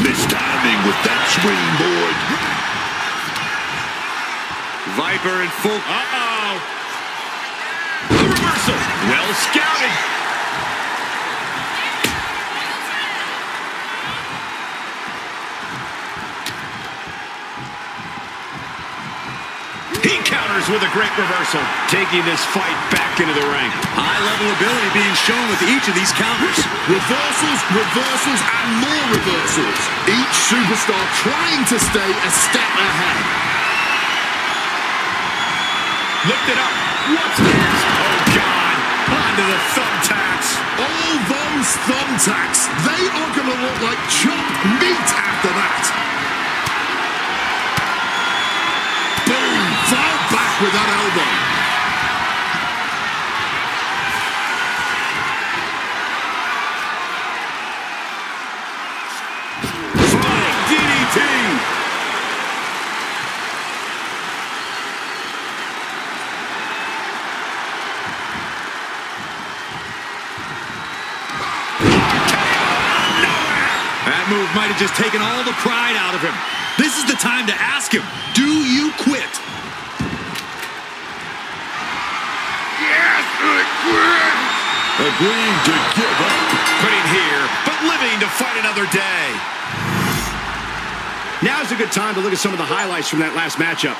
Mistiming with that springboard. Viper in full. Uh-oh. A reversal. Well scouted. He counters with a great reversal, taking this fight back into the ring. High-level ability being shown with each of these counters. Reversals, reversals, and more reversals. Each superstar trying to stay a step ahead. Lift it up. What's next? Oh, God. Onto the thumbtacks. All those thumbtacks, they are going to look like chopped meat after that. Boom! Far back with that elbow. Flying DDT. That move might have just taken all the pride out of him. This is the time to ask him, do you quit? Yes, I quit. Agreeing to give up. Quitting here, but living to fight another day. Now's a good time to look at some of the highlights from that last matchup.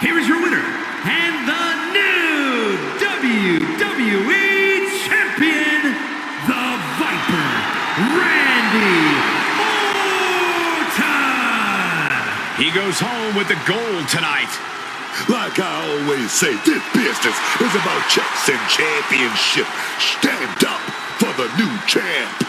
here is your winner, and the new WWE Champion, the Viper, Randy Orton! He goes home with the gold tonight. Like I always say, this business is about checks and championship. Stand up for the new champ.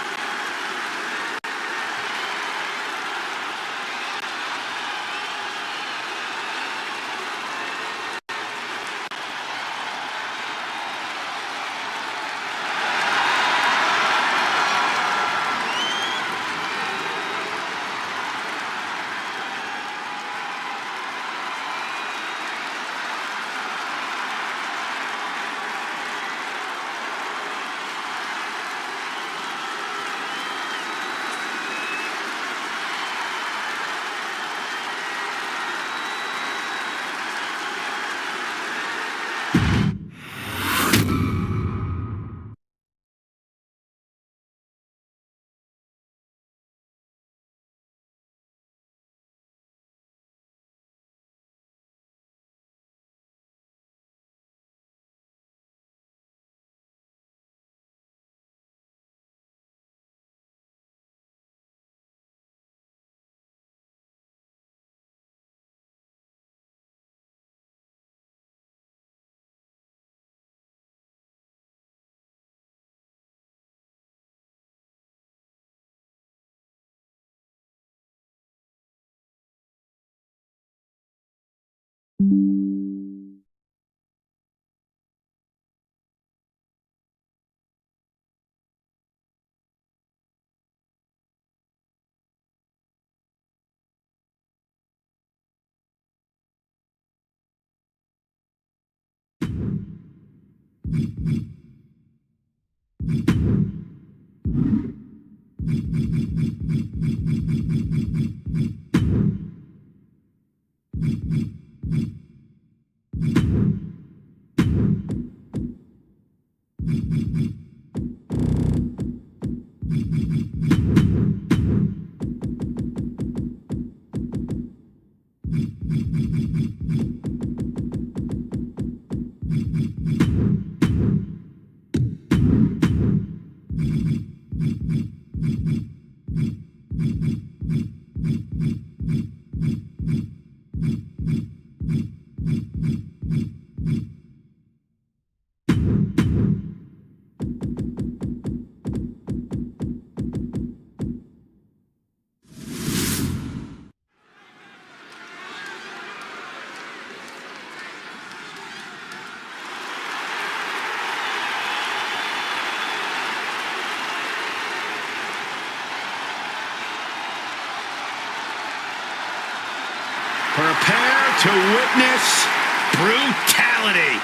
Prepare to witness brutality.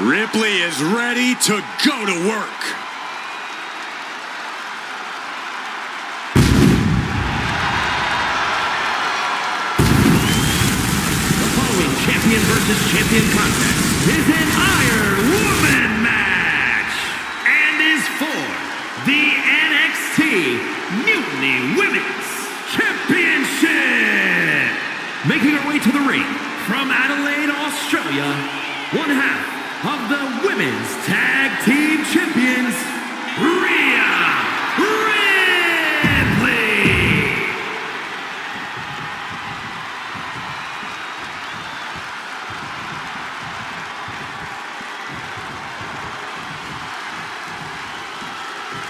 Ripley is ready to go to work. The following champion versus champion contest is an Iron Woman match and is for the NXT Mutiny Women's Championship. Making her way to the ring from Adelaide, Australia, one half of the Women's Tag Team Champions, Rhea Ripley.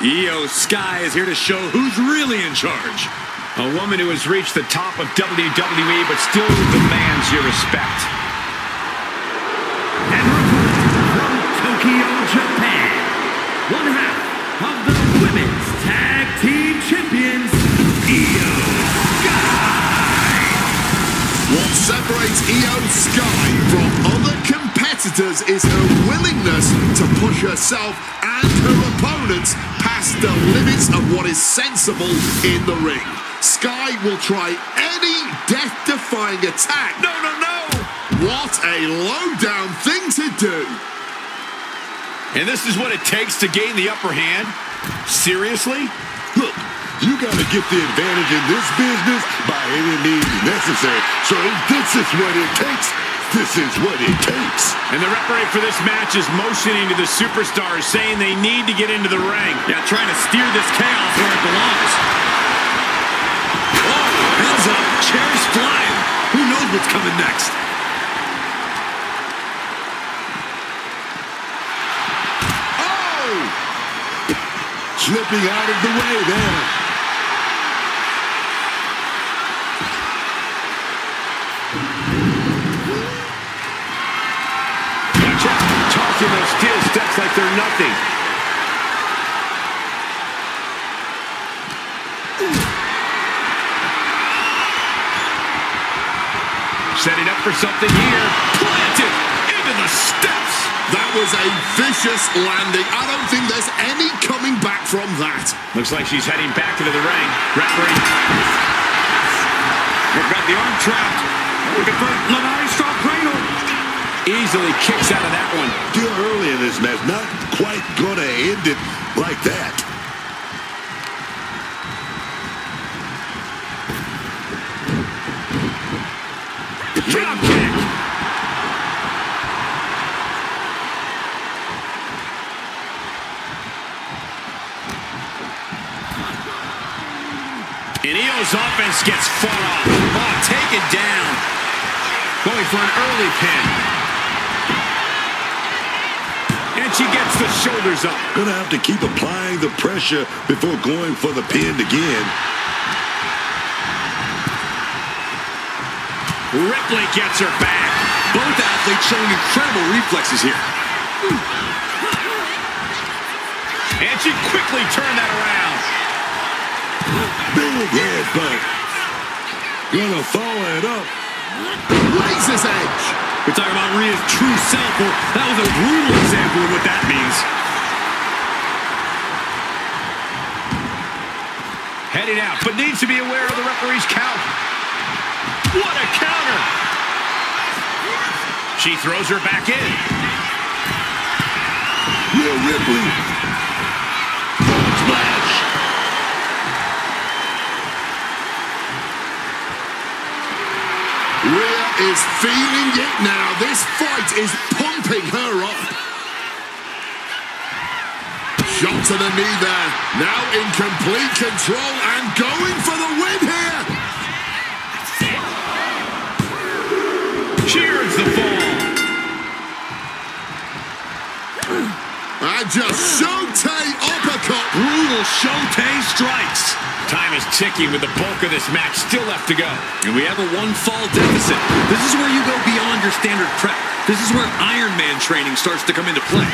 Io Sky is here to show who's really in charge. A woman who has reached the top of WWE but still demands your respect. And reporting from Tokyo, Japan, one half of the Women's Tag Team Champions, Io Sky. What separates Io Sky from other competitors is her willingness to push herself and her opponents past the limits of what is sensible in the ring. Sky will try any death-defying attack. No, no, no! What a low-down thing to do! And this is what it takes to gain the upper hand? Seriously? Look, you gotta get the advantage in this business by any means necessary. So this is what it takes This is what it takes. And the referee for this match is motioning to the superstars, saying they need to get into the ring. Yeah, trying to steer this chaos where it belongs. Oh, heads up, chairs flying. Who knows what's coming next? Oh! Slipping out of the way there. Tossing those steel steps like they're nothing. Setting up for something here. Planted into the steps. That was a vicious landing. I don't think there's any coming back from that. Looks like she's heading back into the ring. Referee. They've got the arm trapped. Looking for Lanai Strong Cradle. Easily kicks out of that one. Still early in this match, not quite gonna end it like that. Drop kick. And Io's offense gets fought off. Oh, taken down. Going for an early pin. And she gets the shoulders up. Gonna have to keep applying the pressure before going for the pin again. Ripley gets her back. Both athletes showing incredible reflexes here. And she quickly turned that around. Big head, but gonna follow it up. Razor's edge. We're talking about Rhea's true self. Well, that was a brutal example of what that means. Heading out, but needs to be aware of the referee's count. What a counter! She throws her back in. Rhea Ripley. Splash. Rhea is feeling it now. This fight is pumping her up. Shot to the knee there. Now in complete control and going for the win here. Cheers the fall. And just Shote uppercut. Brutal Shote strikes. Time is ticking with the bulk of this match still left to go. And we have a one-fall deficit. This is where you go beyond your standard prep. This is where Iron Man training starts to come into play.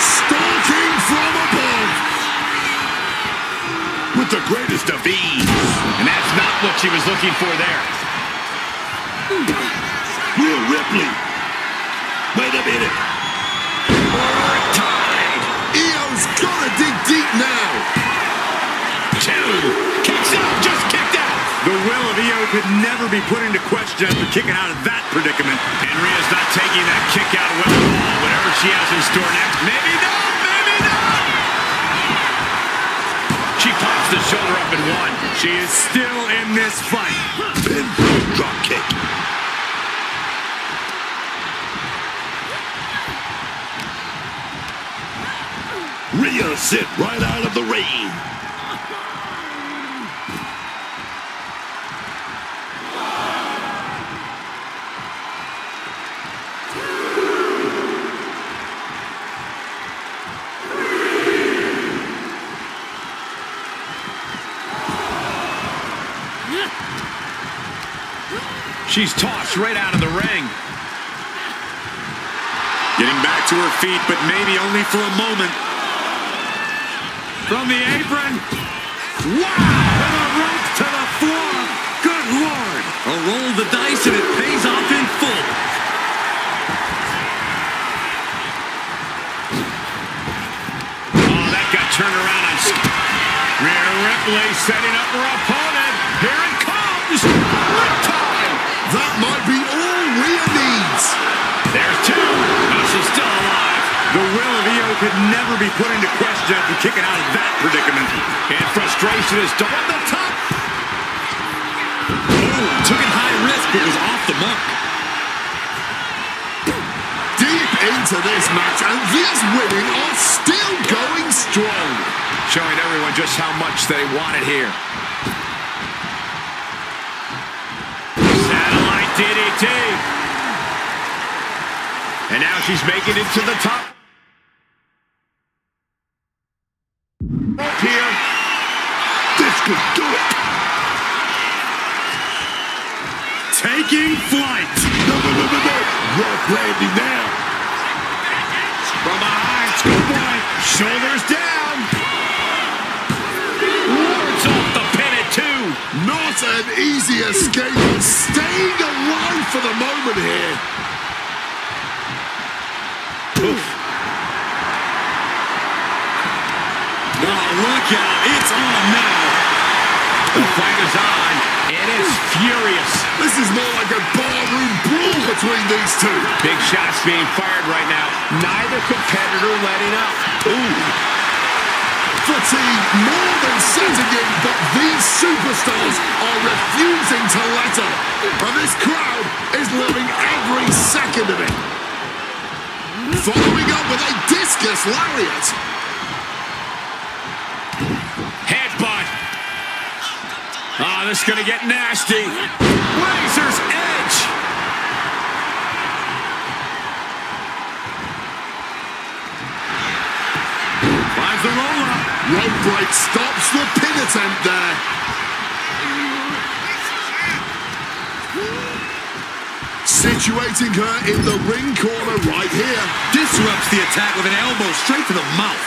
Stalking from above. With the greatest of ease. And that's not what she was looking for there. Rhea Ripley. Wait a minute. Tied. Io's gotta dig deep now. Two. Kicks out. Just kicked out. The will of Io could never be put into question after kicking out of that predicament. And Rhea's not taking that kick out well at all. Whatever she has in store next. Maybe not. Maybe not. She pops the shoulder up and one. She is still in this fight. Pinfall drop kick. Rhea sit right out of the ring. She's tossed right out of the ring. Getting back to her feet, but maybe only for a moment. From the apron. Wow! And a rope to the floor. Good Lord. A roll of the dice and it pays off in full. Oh, that got turned around on Rhea Ripley setting up her opponent. Here it comes. Riptide. That might be all Rhea needs. There's two. Oh, she's still alive. The will of Io could never be put into question after kicking out of that predicament. And frustration is double at the top. Ooh, took it high risk, but was off the mark. Deep into this match, and these women are still going strong. Showing everyone just how much they want it here. Satellite DDT. And now she's making it to the top. Up here. This could do it. Taking flight. No. Rough landing now. From behind, schoolboy. Shoulders down. Wards off the pin at 2. Not an easy escape, but staying alive for the moment here. Oof. Oh, look out. It's on now. The fight is on. It is furious. This is more like a barroom brawl between these two. Big shots being fired right now. Neither competitor letting up. Ooh. Fatigue more than setting in, but these superstars are refusing to let up. And this crowd is loving every second of it. Following up with a discus lariat. Headbutt. Oh, this is going to get nasty. Razor's edge. Finds the roll-up. Rope break stops the pin attempt there. Situating her in the ring corner right here. Disrupts the attack with an elbow straight to the mouth.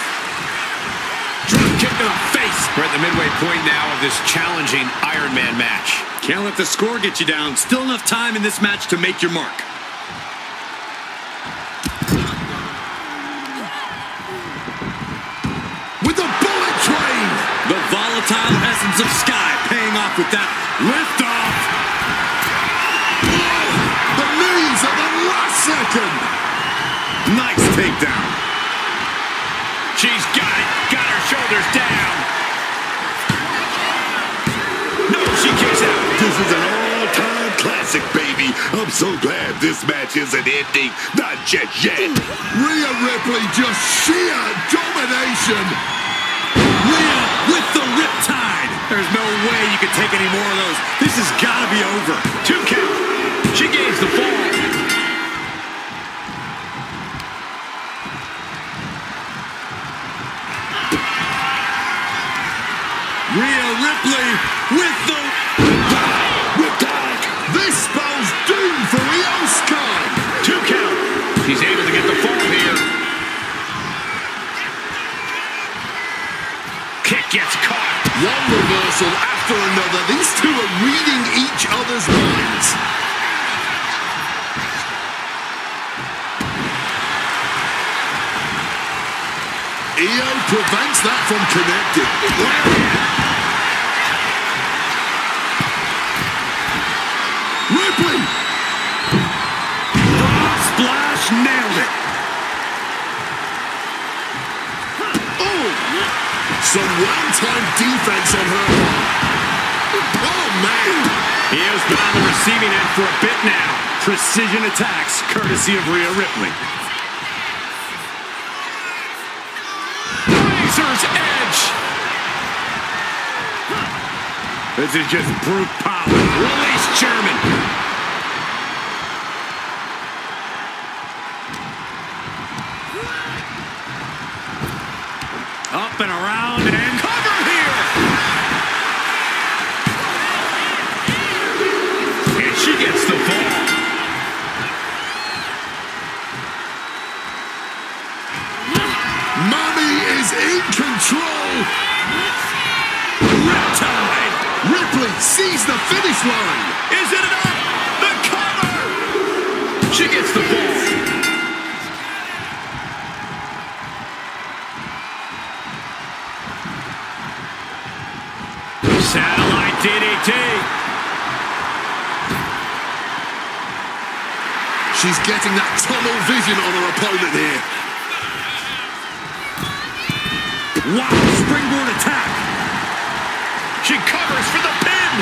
Drop kick to the face. We're at the midway point now of this challenging Iron Man match. Can't let the score get you down. Still enough time in this match to make your mark. With the bullet train. The volatile essence of Sky paying off with that lift-off. The knees at the last second. Nice takedown. She's got it. Got her shoulders down. No, she kicks out. This is an all-time classic, baby. I'm so glad this match isn't ending. Not just yet. Rhea Ripley just sheer domination. Rhea with the riptide. There's no way you can take any more of those. This has got to be over. 2 count. She gains the fall. Rhea Ripley with the Riptide. This spells doom for Io Sky. 2 count. She's able to get the fall here. Kick gets caught. One reversal after another. These two are reading each other's minds. Io prevents that from connecting. Ripley! splash nailed it. Oh! Some one-time defense on her part. Oh, man! Io's been on the receiving end for a bit now. Precision attacks courtesy of Rhea Ripley. Razor's edge. This is just brute power. Release German. Up and around and Cover here. And she gets the ball. Mommy is in control. riptide. Ripley sees the finish line. Is it enough? The cover. She gets the ball. Satellite DDT. She's getting that tunnel vision on her opponent here. Wow, springboard attack. She covers for the pin.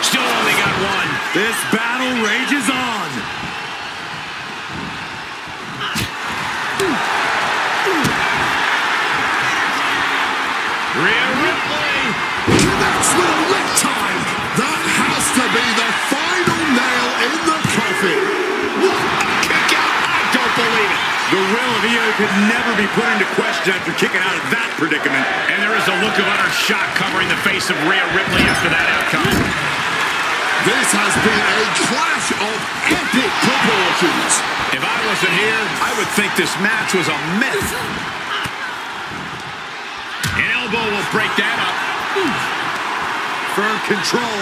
Still only This battle rages on. Rhea Ripley Connects with a riptide. That has to be the final nail in the coffin. What a kick out. I don't believe it. The will of Io could never be put into question after kicking out of that predicament. And there is a look of utter shock covering the face of Rhea Ripley after that outcome. This has been a clash of epic proportions. If I wasn't here, I would think this match was a myth. An elbow will break that up. Firm control.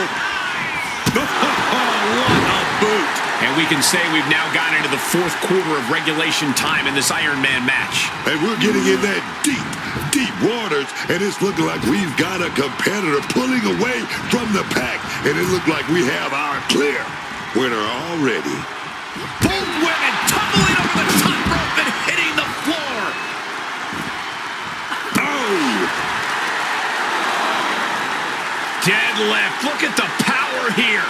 What a boot. And we can say we've now gotten into the fourth quarter of regulation time in this Iron Man match. And we're getting in that deep waters, and it's looking like we've got a competitor pulling away from the pack, and it looked like we have our clear winner already. Both women tumbling over the top rope and hitting the floor. Oh! Deadlift. Look at the power here.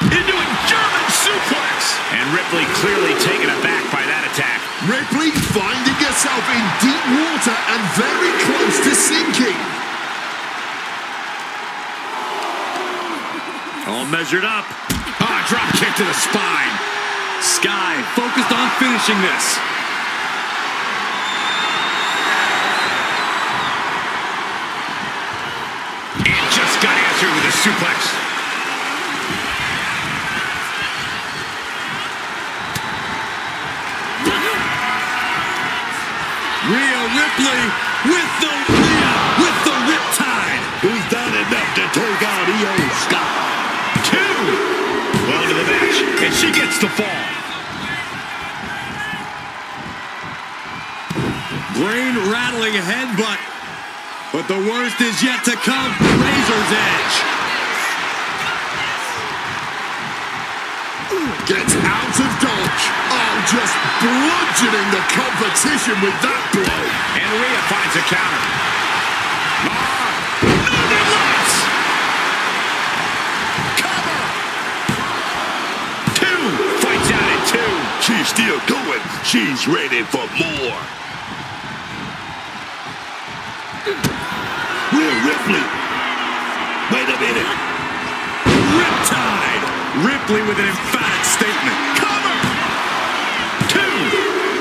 Into a German suplex. And Ripley clearly taken aback by that attack. Ripley finding herself in deep water and very close to sinking. All measured up. Drop kick to the spine. Sky focused on finishing this. And just got answered with a suplex. Rhea Ripley with the riptide. Is that enough to take out Io Sky? 2. Well into the match, and she gets the fall. Brain-rattling headbutt. But the worst is yet to come. Razor's edge. Gets out of dodge. Oh, just bludgeoning the competition with that blow. And Rhea finds a counter. Northern Lights! Cover! 2. Fights out at 2. She's still going. She's ready for more. Rhea Ripley. Wait a minute. Riptide. Ripley with an emphatic statement. Cover! 2.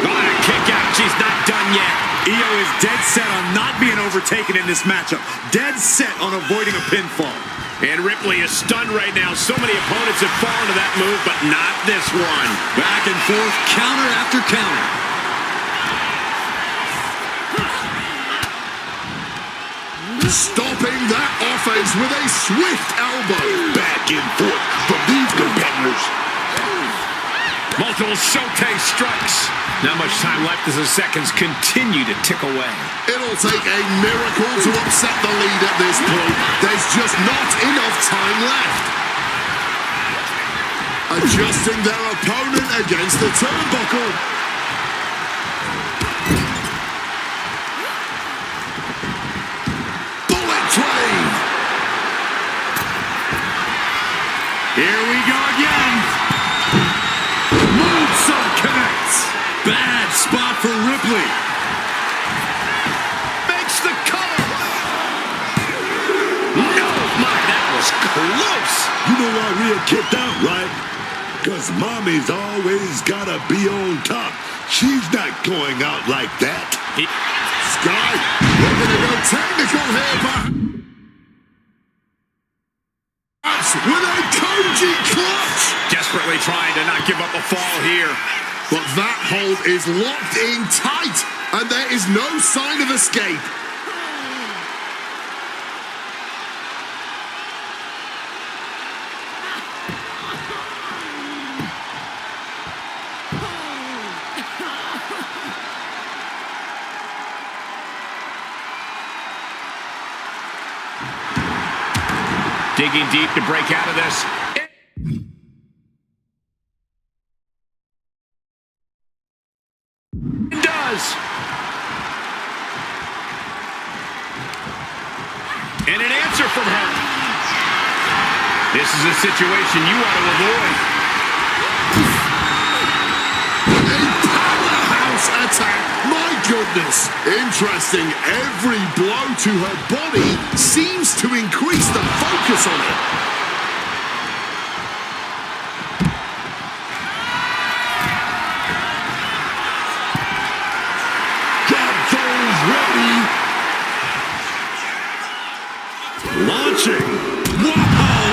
On a kick out. She's not done yet. Io is dead set on not being overtaken in this matchup. Dead set on avoiding a pinfall. And Ripley is stunned right now. So many opponents have fallen to that move, but not this one. Back and forth, counter after counter. Stopping that offense with a swift elbow. Back and forth from these competitors. Multiple showcase strikes. Not much time left as the seconds continue to tick away. It'll take a miracle to upset the lead at this point. There's just not enough time left. Adjusting their opponent against the turnbuckle. Bullet train. Here we go again. Moonsault connects. Bad spot for Ripley. Makes the cover. No, my, that was close. You know why Rhea kicked out, right? Because mommy's always gotta be on top. She's not going out like that. Sky, looking to go technical here, perhaps with a Koji clutch. Desperately trying to not give up a fall here. But that hold is locked in tight, and there is no sign of escape. Digging deep to break out of this. It does. And an answer from her. This is a situation you want to avoid. A powerhouse attack. My goodness. Interesting. Every blow to her body seems to increase the focus on it. Got those ready. Launching. Whoa,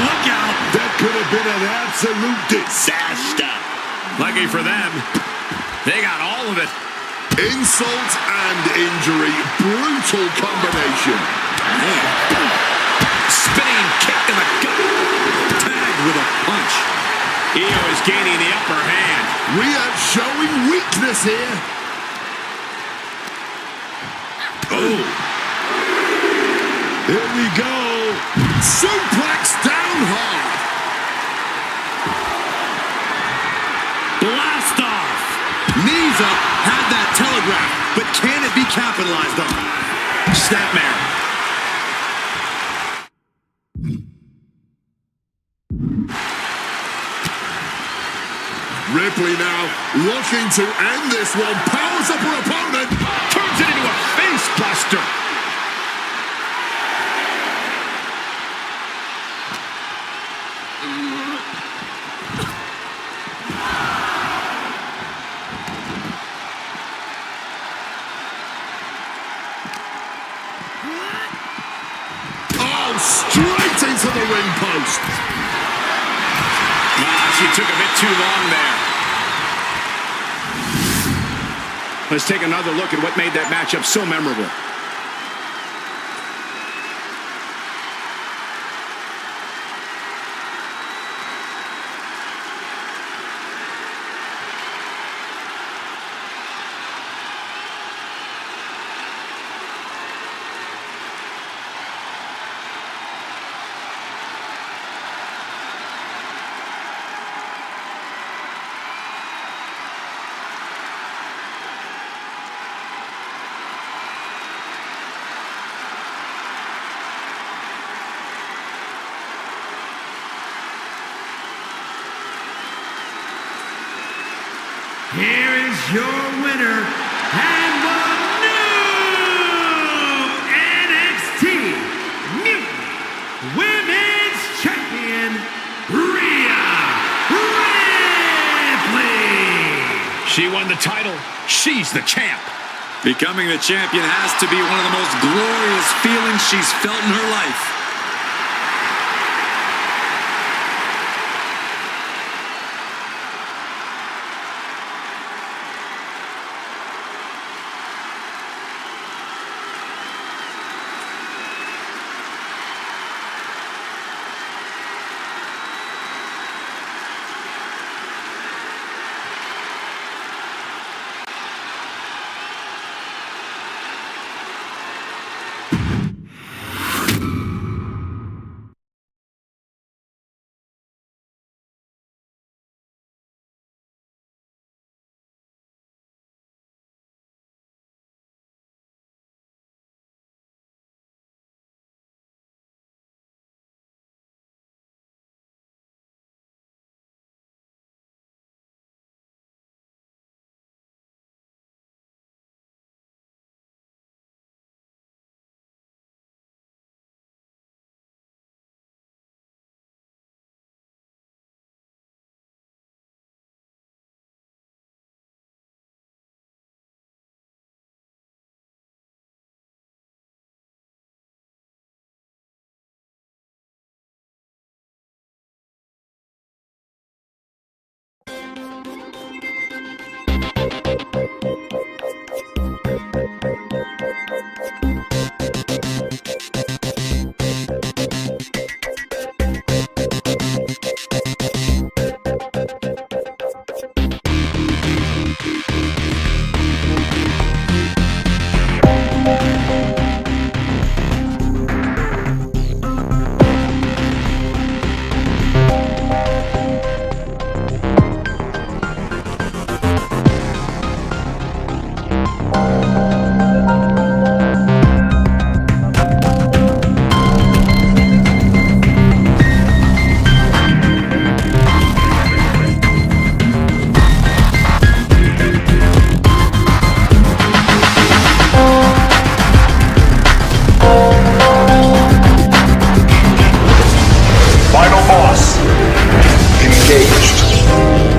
look out. That could have been an absolute disaster. Lucky for them, they got all of it. Insult and injury. Brutal combination. Spinning kick in the gut. Tagged with a punch. Io is gaining the upper hand. Rhea showing weakness here. Oh. Here we go. Suplex down hard. Blast off. Knees up. Had that telegraph. But can it be capitalized on? Snapmare. Ripley now looking to end this one. Powers up her opponent. Turns it into a face buster. Oh, straight into the ring post. She took a bit too long there. Let's take another look at what made that matchup so memorable. Here is your winner and the new NXT Mutiny Women's Champion, Rhea Ripley. She won the title. She's the champ. Becoming the champion has to be one of the most glorious feelings she's felt in her life. Engaged.